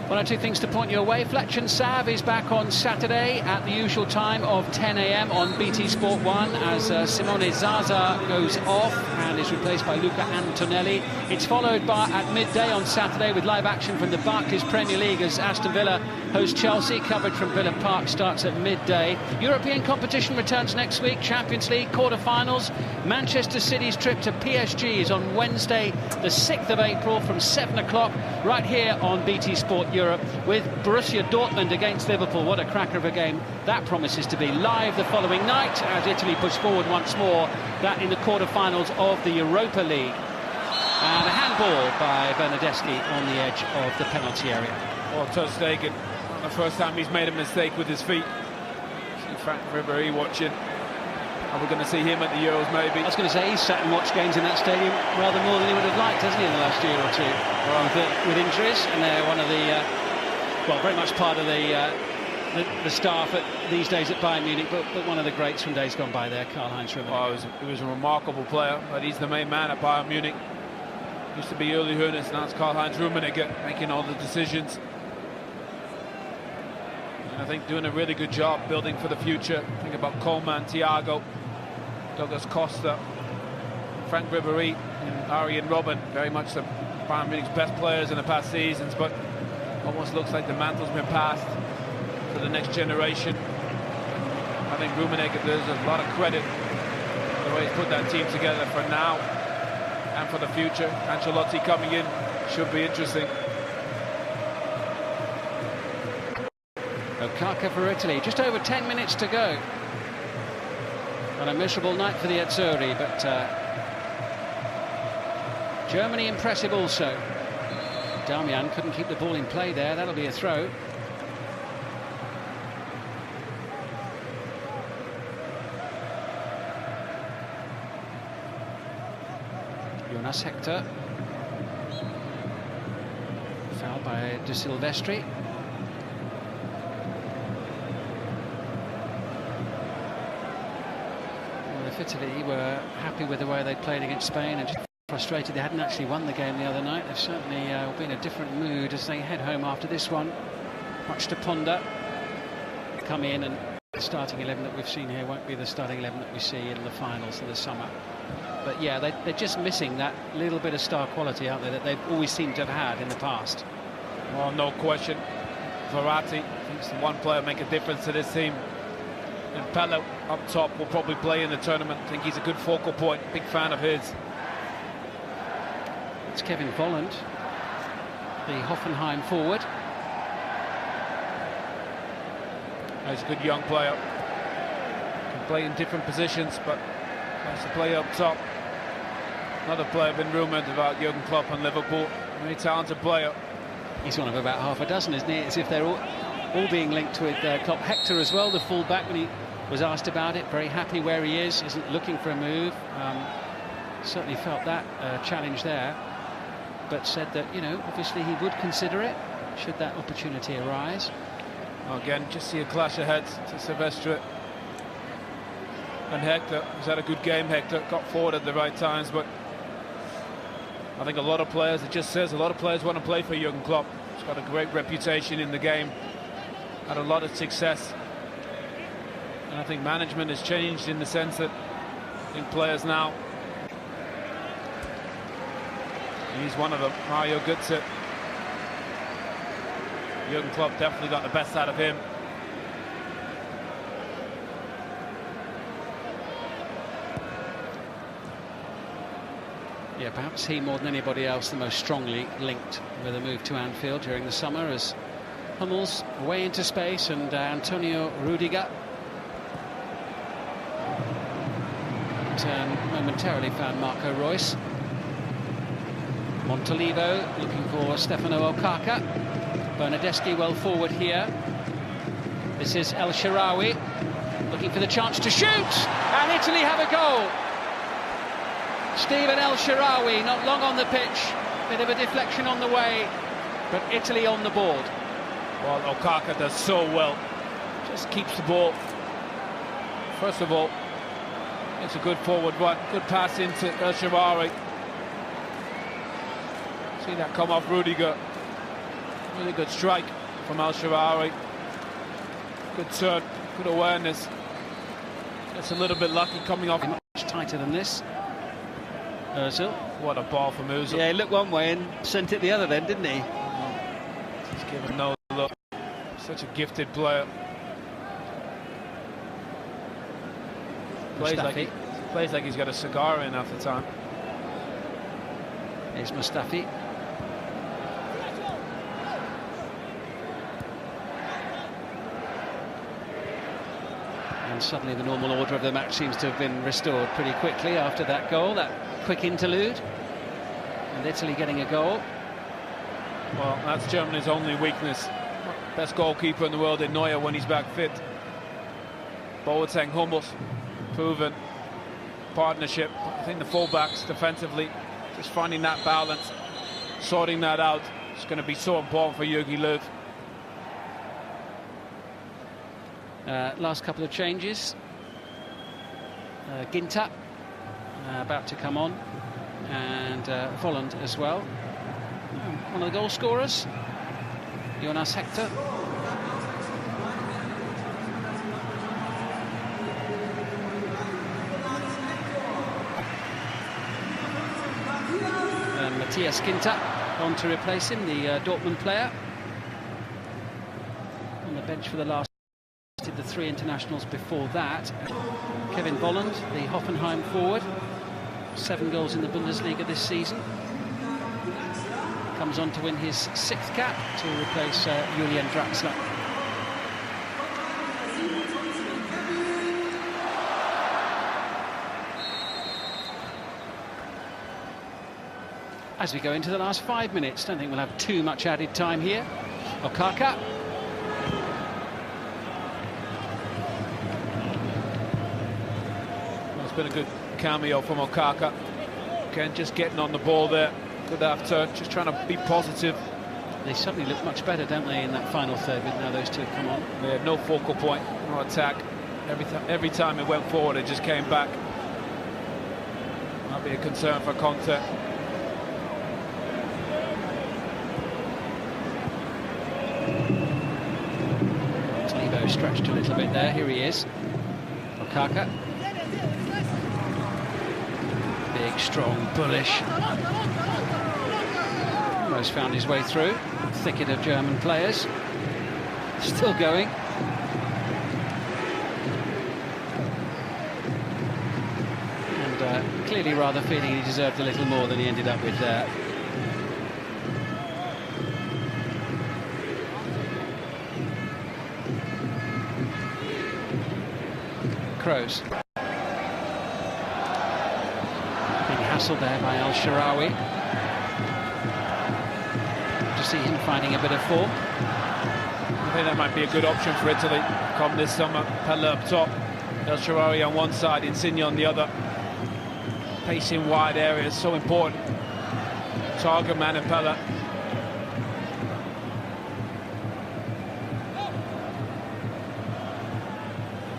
One or two things to point your way. Fletch and Sav is back on Saturday at the usual time of 10 AM on BT Sport 1 as Simone Zaza goes off and is replaced by Luca Antonelli. It's followed by at midday on Saturday with live action from the Barclays Premier League as Aston Villa host Chelsea. Coverage from Villa Park starts at midday. European competition returns next week. Champions League quarter-finals. Manchester City's trip to PSG is on Wednesday, the 6th of April from 7 o'clock, right here on BT Sport Europe, with Borussia Dortmund against Liverpool. What a cracker of a game that promises to be. Live the following night as Italy push forward once more, that in the quarter-finals of the Europa League. And a handball by Bernardeschi on the edge of the penalty area. Well, Ter Stegen, the first time he's made a mistake with his feet. See Frank Ribéry watching. Are we going to see him at the Euros, maybe? I was going to say, he's sat and watched games in that stadium rather more than he would have liked, hasn't he, in the last year or two? Right. With injuries, and they're one of the, well, very much part of the staff these days at Bayern Munich, but one of the greats from days gone by there, Karl-Heinz Rummenigge. Oh, he was a remarkable player, but he's the main man at Bayern Munich. Used to be Uli Hoeneß, now it's Karl-Heinz Rummenigge making all the decisions. And I think doing a really good job building for the future. Think about Coleman, Thiago, Douglas Costa, Frank Ribéry and Arjen Robben, very much the Bayern Munich's best players in the past seasons, but almost looks like the mantle's been passed to the next generation. I think Rummenigge deserves a lot of credit for the way he's put that team together for now and for the future. Ancelotti coming in should be interesting. Okaka for Italy, just over 10 minutes to go. On a miserable night for the Azzurri, but Germany impressive also. Damian couldn't keep the ball in play there. That'll be a throw. Jonas Hector. Fouled by De Silvestri. Italy were happy with the way they played against Spain and just frustrated they hadn't actually won the game the other night. They've certainly been in a different mood as they head home after this one. Much to ponder. Come in, and the starting 11 that we've seen here won't be the starting 11 that we see in the finals of the summer. But yeah, they're just missing that little bit of star quality out there that they've always seemed to have had in the past. Well, no question. Verratti thinks the one player make a difference to this team. And Pelle up top will probably play in the tournament. I think he's a good focal point. Big fan of his. It's Kevin Volland, the Hoffenheim forward. He's a good young player. Can play in different positions, but has to play up top. Another player been rumoured about Jurgen Klopp and Liverpool. Very talented player. He's one of about half a dozen, isn't he? As if they're all being linked with Klopp. Hector as well, the full-back, when he was asked about it, very happy where he is, isn't looking for a move. Certainly felt that challenge there, but said that, you know, obviously he would consider it should that opportunity arise. Well, again, just see a clash of heads to Silvestri and Hector. He's had a good game, Hector, got forward at the right times, but I think a lot of players, it just says a lot of players want to play for Jurgen Klopp. He's got a great reputation in the game, had a lot of success. And I think management has changed in the sense that I think players now, he's one of them, Mario Götze. Jurgen Klopp definitely got the best out of him. Yeah, perhaps he more than anybody else the most strongly linked with a move to Anfield during the summer, as Hummels away into space and Antonio Rudiger momentarily found Marco Reus. Montolivo looking for Stefano Okaka. Bernardeschi well forward here. This is El Shaarawy looking for the chance to shoot, and Italy have a goal. Steven El Shaarawy not long on the pitch, bit of a deflection on the way, but Italy on the board. Well, Okaka does so well, just keeps the ball. First of all, it's a good forward run, good pass into El Shaarawy. See that come off Rudiger. Really good strike from El Shaarawy. Good turn, good awareness. It's a little bit lucky coming off. Much tighter than this. Ozil. What a ball from Ozil. Yeah, he looked one way and sent it the other then, didn't he? Just give him no look. Such a gifted player. Plays like he's got a cigar in half the time. Here's Mustafi. And suddenly the normal order of the match seems to have been restored pretty quickly after that goal, that quick interlude. And Italy getting a goal. Well, that's Germany's only weakness. Best goalkeeper in the world in Neuer when he's back fit. Boateng, Hummels, proven partnership. I think the fullbacks defensively, just finding that balance, sorting that out, it's going to be so important for Jogi Löw. Last couple of changes. Ginter about to come on, and Volland as well. One of the goal scorers, Jonas Hector. And Matthias Ginter on to replace him, the Dortmund player. On the bench for the last, the 3 internationals before that. Kevin Volland, the Hoffenheim forward, 7 goals in the Bundesliga this season. Comes on to win his 6th cap to replace Julian Draxler. As we go into the last 5 minutes, don't think we'll have too much added time here. Okaka. Well, it's been a good cameo from Okaka. Again, just getting on the ball there. Good after, just trying to be positive. They suddenly look much better, don't they, in that final third, with now those two have come on. They had no focal point, no attack. Every time it went forward, it just came back. Might be a concern for Conte. Talibo stretched a little bit there. Here he is. Okaka. Big, strong, bullish. Almost found his way through. Thicket of German players. Still going. And clearly rather feeling he deserved a little more than he ended up with there. Kroos. Hassled there by Al-Sharawi. To see him finding a bit of form. I think that might be a good option for Italy come this summer. Pella up top, El-Sharawi on one side, Insigne on the other. Pacing wide areas, so important. Target man and Pella.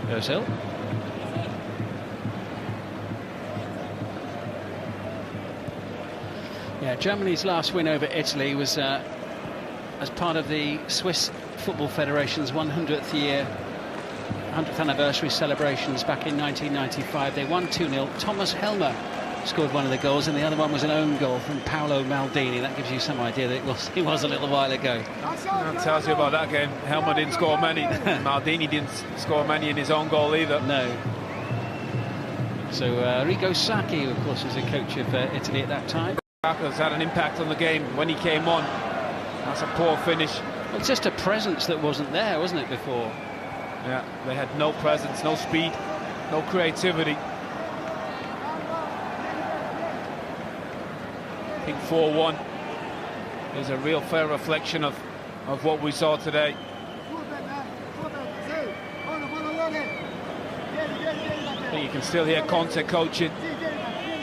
Ozil. Yeah, Germany's last win over Italy was as part of the Swiss Football Federation's 100th anniversary celebrations back in 1995. They won 2-0. Thomas Helmer scored one of the goals, and the other one was an own goal from Paolo Maldini. That gives you some idea that it was a little while ago. That tells you about that game. Helmer didn't score many. Maldini didn't score many in his own goal either. No. So Arrigo Sacchi, who of course was the coach of Italy at that time. Has had an impact on the game when he came on. That's a poor finish. Well, it's just a presence that wasn't there, wasn't it, before? Yeah, they had no presence, no speed, no creativity. I think 4-1 is a real fair reflection of what we saw today. I think you can still hear Conte coaching,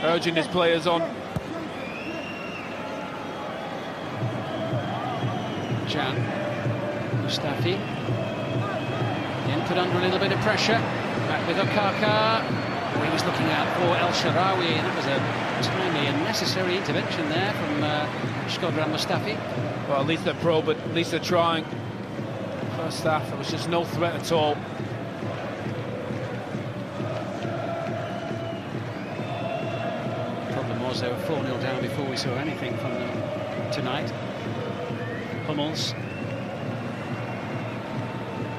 urging his players on. Jan Mustafi again put under a little bit of pressure. Back with Okaka. He was looking out for El-Sharawi, and it was a timely and necessary intervention there from Shkodran Mustafi. Well, at least they're probing, at least they're trying. First half, there was just no threat at all. The problem was. They were 4-0 down before we saw anything from them tonight. Hummels.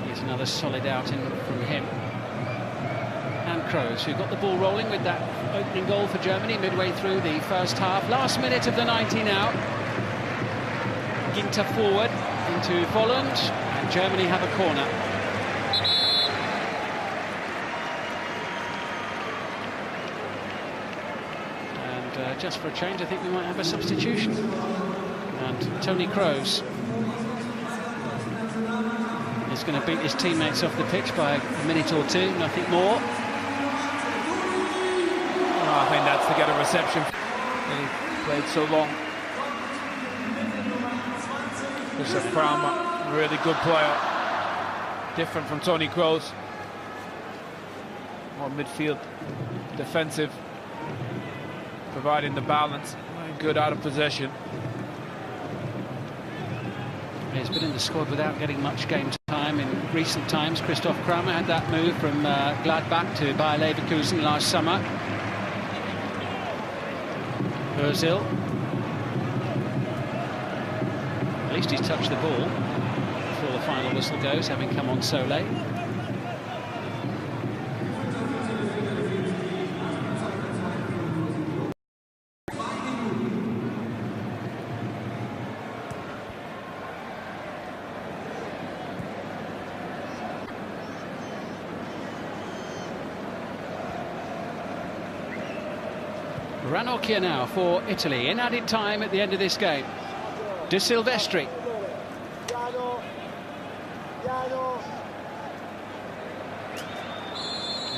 Here's another solid outing from him. And Kroos, who got the ball rolling with that opening goal for Germany midway through the first half. Last minute of the 90 now. Ginter forward into Volland, and Germany have a corner. And just for a change, I think we might have a substitution. And Toni Kroos is going to beat his teammates off the pitch by a minute or two, nothing more. I think that's to get a reception. He played so long. This is Kramer, really good player. Different from Toni Kroos. More midfield, defensive, providing the balance. Good out of possession. He's been in the squad without getting much game time in recent times. Christoph Kramer had that move from Gladbach to Bayer Leverkusen last summer. Ozil. At least he's touched the ball before the final whistle goes, having come on so late. Ranocchia now for Italy in added time at the end of this game. De Silvestri.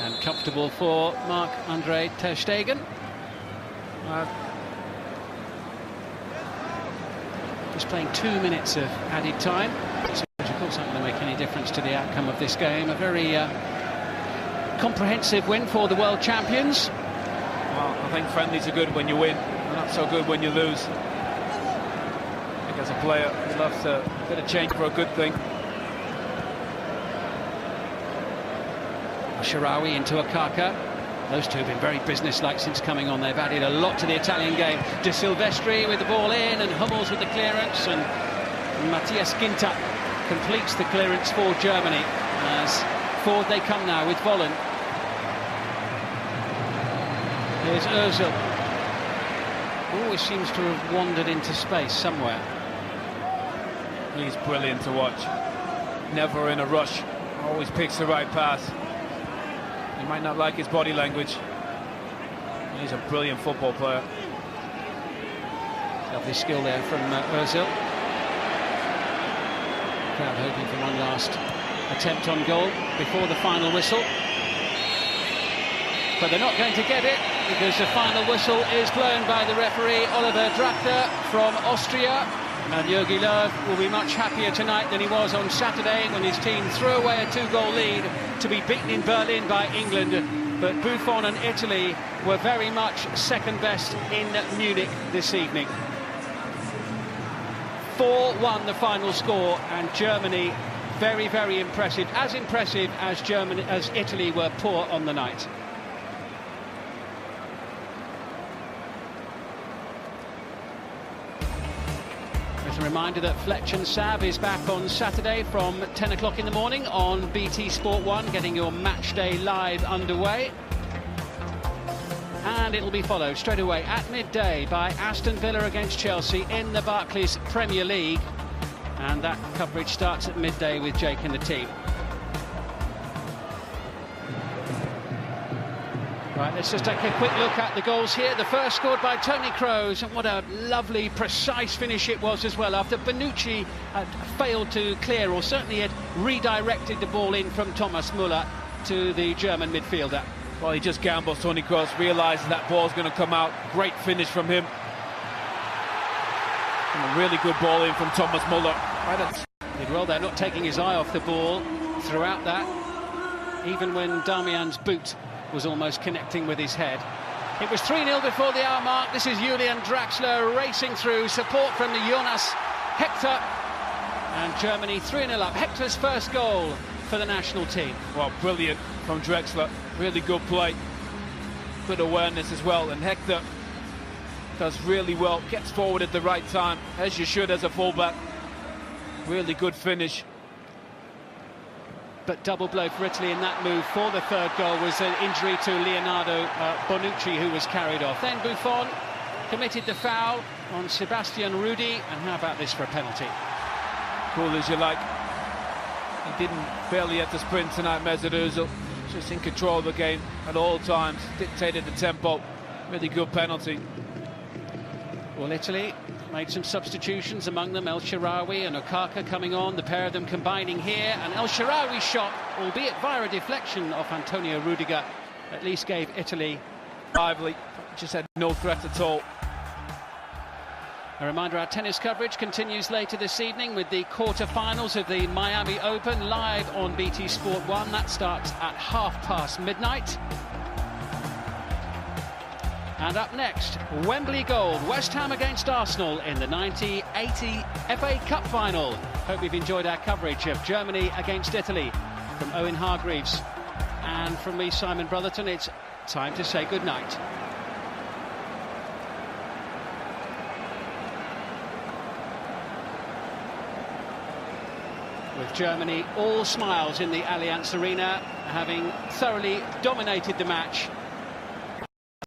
And comfortable for Marc-Andre ter Stegen. Just playing 2 minutes of added time, which of course aren't going to make any difference to the outcome of this game. A very comprehensive win for the world champions. Well, I think friendlies are good when you win, they're not so good when you lose. I think as a player, he loves a bit of change for a good thing. Sharawi into Akaka. Those two have been very businesslike since coming on. They've added a lot to the Italian game. De Silvestri with the ball in, and Hummels with the clearance, and Matthias Ginter completes the clearance for Germany. As forward they come now with Volland. Here's Ozil. Always seems to have wandered into space somewhere. He's brilliant to watch. Never in a rush. Always picks the right pass. You might not like his body language. He's a brilliant football player. Lovely skill there from Ozil. Crowd hoping for one last attempt on goal before the final whistle. But they're not going to get it, because the final whistle is blown by the referee, Oliver Drachter from Austria. And Jogi Löw will be much happier tonight than he was on Saturday, when his team threw away a 2-goal lead to be beaten in Berlin by England. But Buffon and Italy were very much second best in Munich this evening. 4-1 the final score, and Germany very, very impressive. As impressive as Italy were poor on the night. A reminder that Fletch and Sav is back on Saturday from 10 o'clock in the morning on BT Sport 1, getting your match day live underway. And it'll be followed straight away at midday by Aston Villa against Chelsea in the Barclays Premier League. And that coverage starts at midday with Jake and the team. Right, let's just take a quick look at the goals here. The first scored by Toni Kroos, and what a lovely, precise finish it was as well, after Bonucci had failed to clear, or certainly had redirected the ball in from Thomas Müller to the German midfielder. Well, he just gambles. Toni Kroos realises that ball's going to come out. Great finish from him. And a really good ball in from Thomas Müller. Did well there, not taking his eye off the ball throughout that, even when Damian's boot was almost connecting with his head. It was 3-0 before the hour mark. This is Julian Draxler racing through, support from the Jonas Hector, and Germany 3-0 up. Hector's first goal for the national team. Well, brilliant from Draxler, really good play, good awareness as well, and Hector Does really well, gets forward at the right time, as you should as a fullback. Really good finish. But double blow for Italy in that move for the third goal was an injury to Leonardo Bonucci, who was carried off. Then Buffon committed the foul on Sebastian Rudi, and how about this for a penalty? Cool as you like. He didn't barely have to sprint tonight, Mesut Ozil. Just in control of the game at all times, dictated the tempo. Really good penalty. Well, Italy made some substitutions, among them El Shaarawy and Okaka coming on, the pair of them combining here, and El Shaarawy's shot, albeit via a deflection of Antonio Rudiger, at least gave Italy lively, just had no threat at all. A reminder, our tennis coverage continues later this evening with the quarter-finals of the Miami Open live on BT Sport 1. That starts at midnight. And up next, Wembley Gold, West Ham against Arsenal in the 1980 FA Cup final. Hope you've enjoyed our coverage of Germany against Italy. From Owen Hargreaves and from me, Simon Brotherton, it's time to say goodnight. With Germany all smiles in the Allianz Arena, having thoroughly dominated the match.